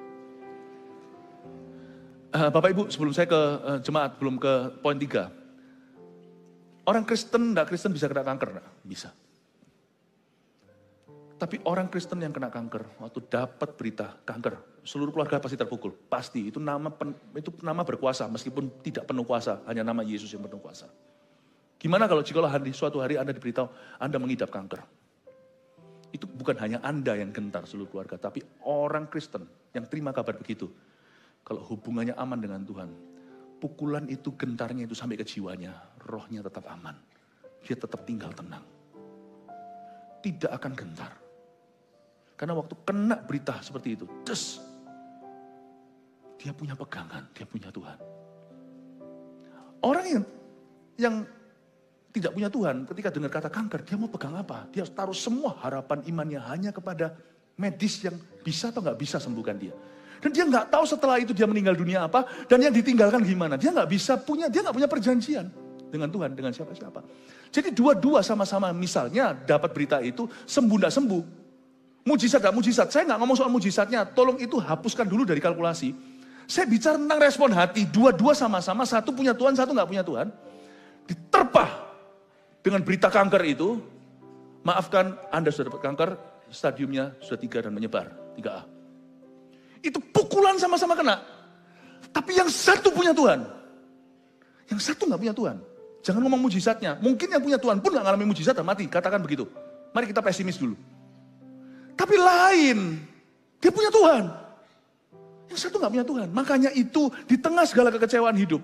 Speaker 1: Bapak Ibu, sebelum saya ke jemaat, belum ke poin 3. Orang Kristen, tidak Kristen bisa kena kanker? Enggak? Bisa. Tapi orang Kristen yang kena kanker, waktu dapat berita kanker, seluruh keluarga pasti terpukul. Pasti, itu nama berkuasa, meskipun tidak penuh kuasa, hanya nama Yesus yang penuh kuasa. Gimana kalau jika suatu hari Anda diberitahu, Anda mengidap kanker. Itu bukan hanya Anda yang gentar seluruh keluarga, tapi orang Kristen yang terima kabar begitu. Kalau hubungannya aman dengan Tuhan, pukulan itu, gentarnya itu sampai ke jiwanya, rohnya tetap aman. Dia tetap tinggal tenang. Tidak akan gentar. Karena waktu kena berita seperti itu, dia punya pegangan, dia punya Tuhan. Orang yang tidak punya Tuhan, ketika dengar kata kanker, dia mau pegang apa? Dia taruh semua harapan imannya hanya kepada medis yang bisa atau nggak bisa sembuhkan dia. Dan dia nggak tahu setelah itu dia meninggal dunia apa, dan yang ditinggalkan gimana. Dia nggak punya perjanjian dengan Tuhan, dengan siapa-siapa. Jadi dua-dua sama-sama, misalnya dapat berita itu, sembuh nggak sembuh. Mujizat nggak mujizat. Saya nggak ngomong soal mujizatnya, tolong itu hapuskan dulu dari kalkulasi. Saya bicara tentang respon hati, dua-dua sama-sama, satu punya Tuhan, satu nggak punya Tuhan. Diterpah dengan berita kanker itu, maafkan Anda sudah dapat kanker, stadiumnya sudah 3 dan menyebar, 3A. Itu pukulan sama-sama kena. Tapi yang satu punya Tuhan. Yang satu nggak punya Tuhan. Jangan ngomong mujizatnya. Mungkin yang punya Tuhan pun nggak ngalami mujizat dan mati. Katakan begitu. Mari kita pesimis dulu. Tapi lain. Dia punya Tuhan. Yang satu nggak punya Tuhan. Makanya itu di tengah segala kekecewaan hidup.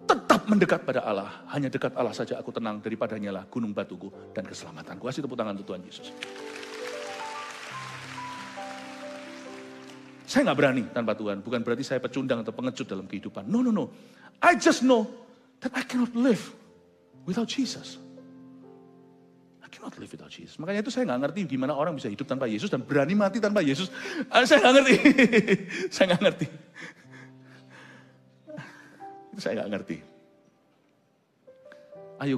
Speaker 1: Tetap mendekat pada Allah. Hanya dekat Allah saja aku tenang. Daripadanya lah gunung batuku dan keselamatanku. Kasih tepuk tangan untuk Tuhan Yesus. Saya nggak berani tanpa Tuhan. Bukan berarti saya pecundang atau pengecut dalam kehidupan. No. I just know that I cannot live without Jesus. I cannot live without Jesus. Makanya itu saya nggak ngerti gimana orang bisa hidup tanpa Yesus dan berani mati tanpa Yesus. Saya nggak ngerti. Saya nggak ngerti. Itu saya nggak ngerti. Ayo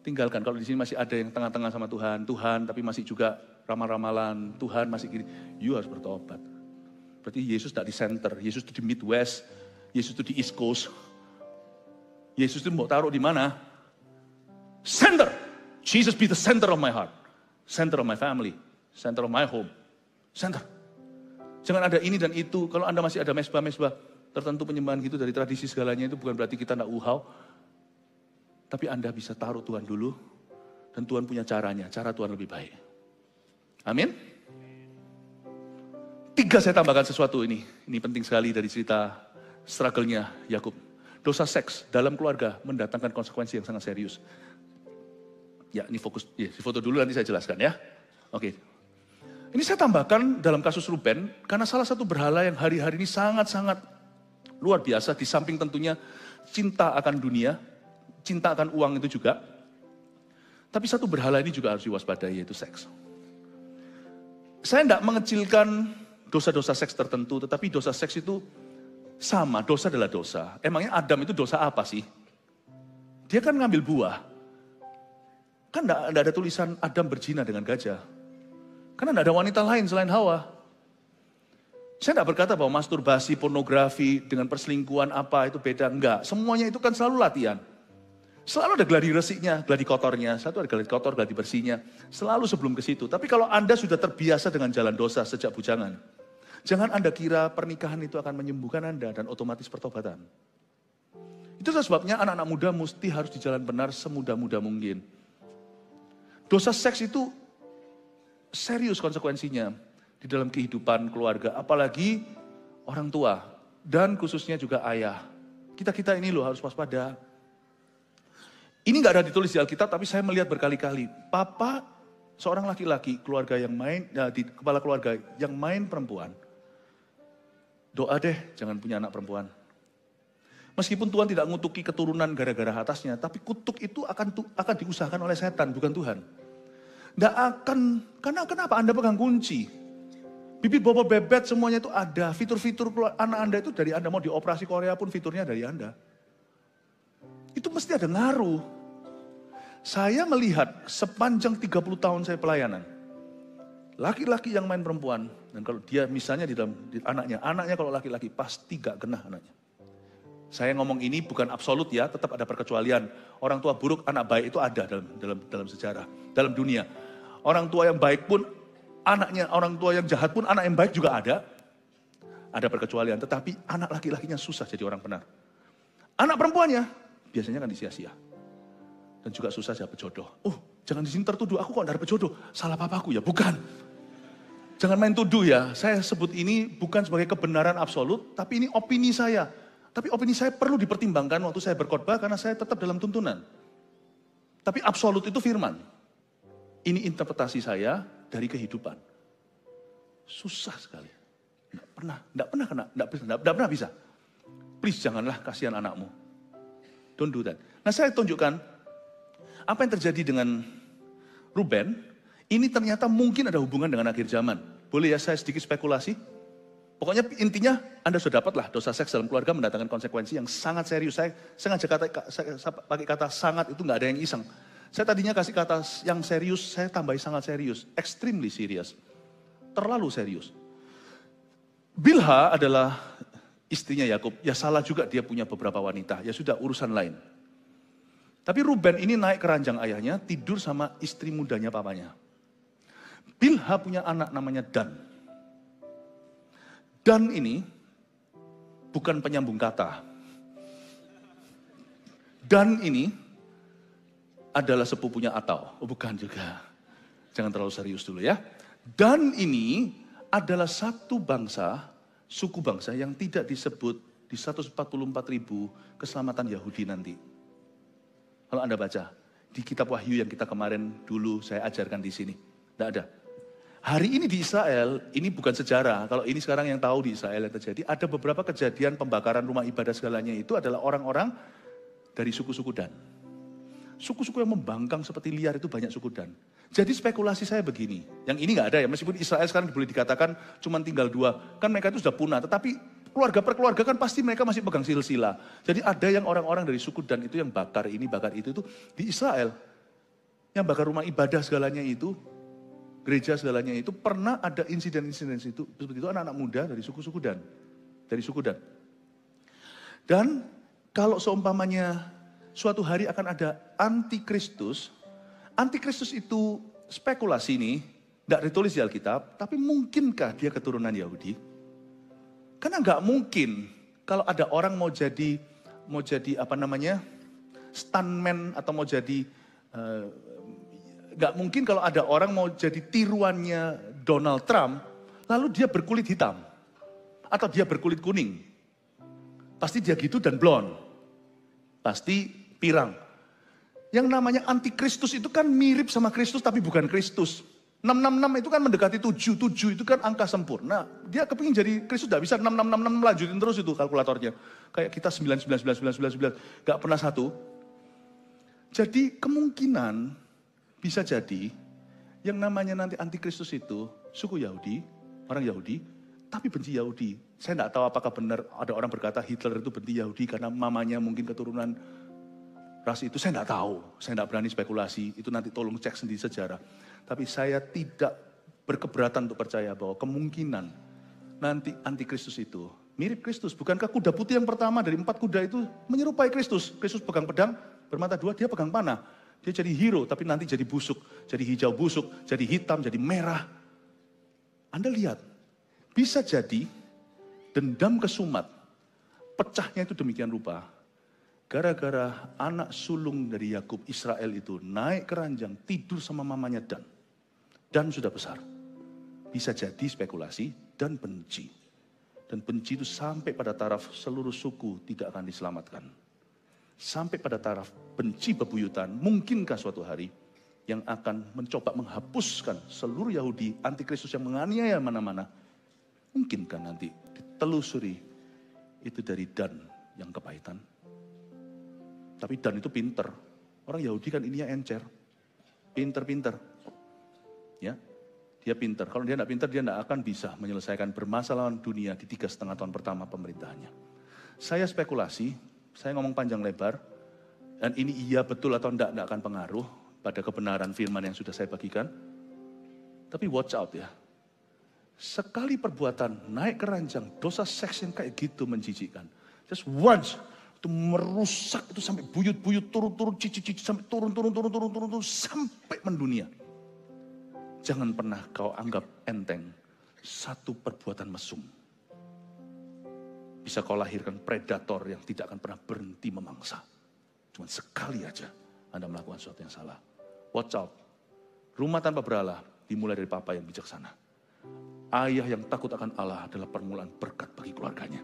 Speaker 1: tinggalkan. Kalau di sini masih ada yang tengah-tengah sama Tuhan, tapi masih juga ramal-ramalan, Tuhan masih gini, you harus bertobat. Berarti Yesus tidak di center, Yesus itu di Midwest, Yesus itu di East Coast. Yesus itu mau taruh di mana? Center. Jesus be the center of my heart. Center of my family. Center of my home. Center. Jangan ada ini dan itu. Kalau Anda masih ada mesbah-mesbah tertentu penyembahan gitu dari tradisi segalanya, itu bukan berarti kita tidak uhau. Tapi Anda bisa taruh Tuhan dulu. Dan Tuhan punya caranya. Cara Tuhan lebih baik. Amin. 3 saya tambahkan sesuatu ini. Ini penting sekali dari cerita struggle-nya Yakub. Dosa seks dalam keluarga mendatangkan konsekuensi yang sangat serius. Ya, ini fokus. Ya, di foto dulu nanti saya jelaskan ya. Oke. Ini saya tambahkan dalam kasus Ruben, karena salah satu berhala yang hari-hari ini sangat-sangat luar biasa, di samping tentunya cinta akan dunia, cinta akan uang itu juga. Tapi satu berhala ini juga harus diwaspadai, yaitu seks. Saya tidak mengecilkan dosa-dosa seks tertentu, tetapi dosa seks itu sama, dosa adalah dosa. Emangnya Adam itu dosa apa sih? Dia kan ngambil buah. Kan tidak ada tulisan Adam berzina dengan gajah. Karena tidak ada wanita lain selain Hawa. Saya tidak berkata bahwa masturbasi, pornografi, dengan perselingkuhan apa itu beda. Enggak, semuanya itu kan selalu latihan. Selalu ada gladi resiknya, gladi kotornya. Satu ada gladi kotor, gladi bersihnya. Selalu sebelum ke situ. Tapi kalau Anda sudah terbiasa dengan jalan dosa sejak bujangan, jangan Anda kira pernikahan itu akan menyembuhkan Anda dan otomatis pertobatan. Itu sebabnya anak-anak muda mesti harus di jalan benar semudah-mudah mungkin. Dosa seks itu serius konsekuensinya di dalam kehidupan keluarga. Apalagi orang tua dan khususnya juga ayah. Kita ini loh harus waspada. Ini nggak ada ditulis di Alkitab, tapi saya melihat berkali-kali. Papa, seorang laki-laki, keluarga yang main, di kepala keluarga yang main perempuan. Doa deh, jangan punya anak perempuan. Meskipun Tuhan tidak ngutuki keturunan gara-gara atasnya, tapi kutuk itu akan diusahakan oleh setan, bukan Tuhan. Nggak akan, karena kenapa? Anda pegang kunci. Bibit bobot bebet semuanya itu ada. Fitur-fitur anak Anda itu dari Anda. Mau dioperasi Korea pun fiturnya dari Anda. Itu mesti ada ngaruh. Saya melihat sepanjang 30 tahun saya pelayanan. Laki-laki yang main perempuan. Dan kalau dia misalnya di anaknya kalau laki-laki pasti gak genah anaknya. Saya ngomong ini bukan absolut ya, tetap ada perkecualian. Orang tua buruk, anak baik itu ada dalam sejarah, dalam dunia. Orang tua yang baik pun, anaknya, orang tua yang jahat pun, anak yang baik juga ada. Ada perkecualian, tetapi anak laki-lakinya susah jadi orang benar. Anak perempuannya, biasanya kan disia-sia. Dan juga susah dapat jodoh. Oh, jangan di sini tertuduh, aku kok gak dapat jodoh. Salah papaku ya, bukan. Jangan main tuduh ya, saya sebut ini bukan sebagai kebenaran absolut, tapi ini opini saya. Tapi opini saya perlu dipertimbangkan waktu saya berkhotbah karena saya tetap dalam tuntunan. Tapi absolut itu firman. Ini interpretasi saya dari kehidupan. Susah sekali. Enggak pernah bisa. Please janganlah kasihan anakmu. Don't do that. Nah saya tunjukkan apa yang terjadi dengan Ruben. Ini ternyata mungkin ada hubungan dengan akhir zaman. Boleh ya saya sedikit spekulasi? Pokoknya intinya Anda sudah dapatlah dosa seks dalam keluarga mendatangkan konsekuensi yang sangat serius. Saya sengaja saya pakai kata sangat, itu nggak ada yang iseng. Saya tadinya kasih kata yang serius, saya tambahin sangat serius. Extremely serious. Terlalu serius. Bilha adalah istrinya Yakub. Ya salah juga dia punya beberapa wanita. Ya sudah urusan lain. Tapi Ruben ini naik ke ranjang ayahnya, tidur sama istri mudanya papanya. Bilha punya anak namanya Dan. Dan ini bukan penyambung kata. Dan ini adalah sepupunya Atau. Oh, bukan juga. Jangan terlalu serius dulu ya. Dan ini adalah satu bangsa, suku bangsa yang tidak disebut di 144.000 keselamatan Yahudi nanti. Kalau Anda baca di kitab Wahyu yang kita kemarin dulu saya ajarkan di sini. Tidak ada. Hari ini di Israel, ini bukan sejarah. Kalau ini sekarang yang tahu di Israel yang terjadi, ada beberapa kejadian pembakaran rumah ibadah segalanya itu adalah orang-orang dari suku-suku Dan. Suku-suku yang membangkang seperti liar itu banyak suku Dan. Jadi spekulasi saya begini, yang ini nggak ada ya, meskipun Israel sekarang boleh dikatakan cuma tinggal 2, kan mereka itu sudah punah, tetapi keluarga per keluarga kan pasti mereka masih pegang silsilah. Jadi ada yang orang-orang dari suku Dan itu yang bakar ini, bakar itu di Israel. Yang bakar rumah ibadah segalanya itu, gereja segalanya itu, pernah ada insiden-insiden itu, seperti itu anak-anak muda dari suku-suku Dan. Dari suku Dan. Dan kalau seumpamanya suatu hari akan ada antikristus. Antikristus itu spekulasi ini, tidak ditulis di Alkitab, tapi mungkinkah dia keturunan Yahudi? Karena nggak mungkin kalau ada orang mau jadi stuntman atau mau jadi, nggak mungkin kalau ada orang mau jadi tiruannya Donald Trump, lalu dia berkulit hitam atau dia berkulit kuning. Pasti dia gitu dan blond, pasti pirang. Yang namanya antikristus itu kan mirip sama Kristus tapi bukan Kristus. 666 itu kan mendekati 7 itu kan angka sempurna. Dia kepingin jadi Kristus tidak bisa 6666 lanjutin terus itu kalkulatornya. Kayak kita 99999 gak pernah satu. Jadi kemungkinan bisa jadi yang namanya nanti antikristus itu suku Yahudi, orang Yahudi, tapi benci Yahudi. Saya tidak tahu apakah benar ada orang berkata Hitler itu benci Yahudi karena mamanya mungkin keturunan ras itu, saya tidak tahu, saya tidak berani spekulasi, itu nanti tolong cek sendiri sejarah. Tapi saya tidak berkeberatan untuk percaya bahwa kemungkinan nanti antikristus itu mirip Kristus. Bukankah kuda putih yang pertama dari 4 kuda itu menyerupai Kristus? Kristus pegang pedang, bermata 2, dia pegang panah. Dia jadi hero, tapi nanti jadi busuk, jadi hijau busuk, jadi hitam, jadi merah. Anda lihat, bisa jadi dendam kesumat, pecahnya itu demikian rupa. Gara-gara anak sulung dari Yakub, Israel itu naik ke ranjang, tidur sama mamanya Dan. Dan sudah besar. Bisa jadi spekulasi dan benci. Dan benci itu sampai pada taraf seluruh suku tidak akan diselamatkan. Sampai pada taraf benci bebuyutan, mungkinkah suatu hari yang akan mencoba menghapuskan seluruh Yahudi, antikristus yang menganiaya mana-mana. Mungkinkah nanti ditelusuri itu dari Dan yang kepahitan. Tapi Dan itu pinter. Orang Yahudi kan ininya encer. Pinter-pinter. Ya, dia pinter. Kalau dia tidak pinter, dia tidak akan bisa menyelesaikan permasalahan dunia di 3,5 tahun pertama pemerintahannya. Saya spekulasi, saya ngomong panjang lebar, dan ini iya betul atau tidak akan pengaruh pada kebenaran firman yang sudah saya bagikan. Tapi watch out ya. Sekali perbuatan naik ke ranjang, dosa seks yang kayak gitu menjijikkan. Just once. Itu merusak itu sampai buyut-buyut turun-turun cici-cici sampai turun sampai mendunia. Jangan pernah kau anggap enteng satu perbuatan mesum. Bisa kau lahirkan predator yang tidak akan pernah berhenti memangsa. Cuma sekali aja Anda melakukan sesuatu yang salah. Watch out. Rumah tanpa berala dimulai dari papa yang bijaksana. Ayah yang takut akan Allah adalah permulaan berkat bagi keluarganya.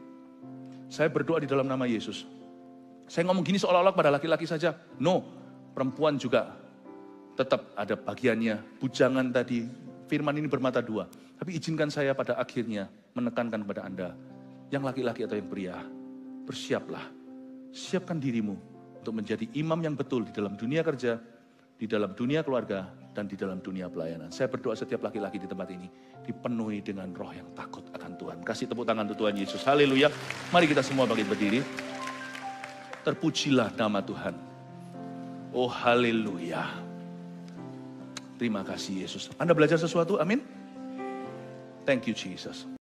Speaker 1: Saya berdoa di dalam nama Yesus. Saya ngomong gini seolah-olah pada laki-laki saja. No, perempuan juga tetap ada bagiannya. Bujangan tadi, firman ini bermata 2. Tapi izinkan saya pada akhirnya menekankan kepada Anda, yang laki-laki atau yang pria, bersiaplah. Siapkan dirimu untuk menjadi imam yang betul di dalam dunia kerja, di dalam dunia keluarga, dan di dalam dunia pelayanan. Saya berdoa setiap laki-laki di tempat ini dipenuhi dengan roh yang takut akan Tuhan. Kasih tepuk tangan untuk Tuhan Yesus. Haleluya. Mari kita semua bangkit berdiri. Terpujilah nama Tuhan. Oh haleluya. Terima kasih Yesus. Anda belajar sesuatu? Amin. Thank you Jesus.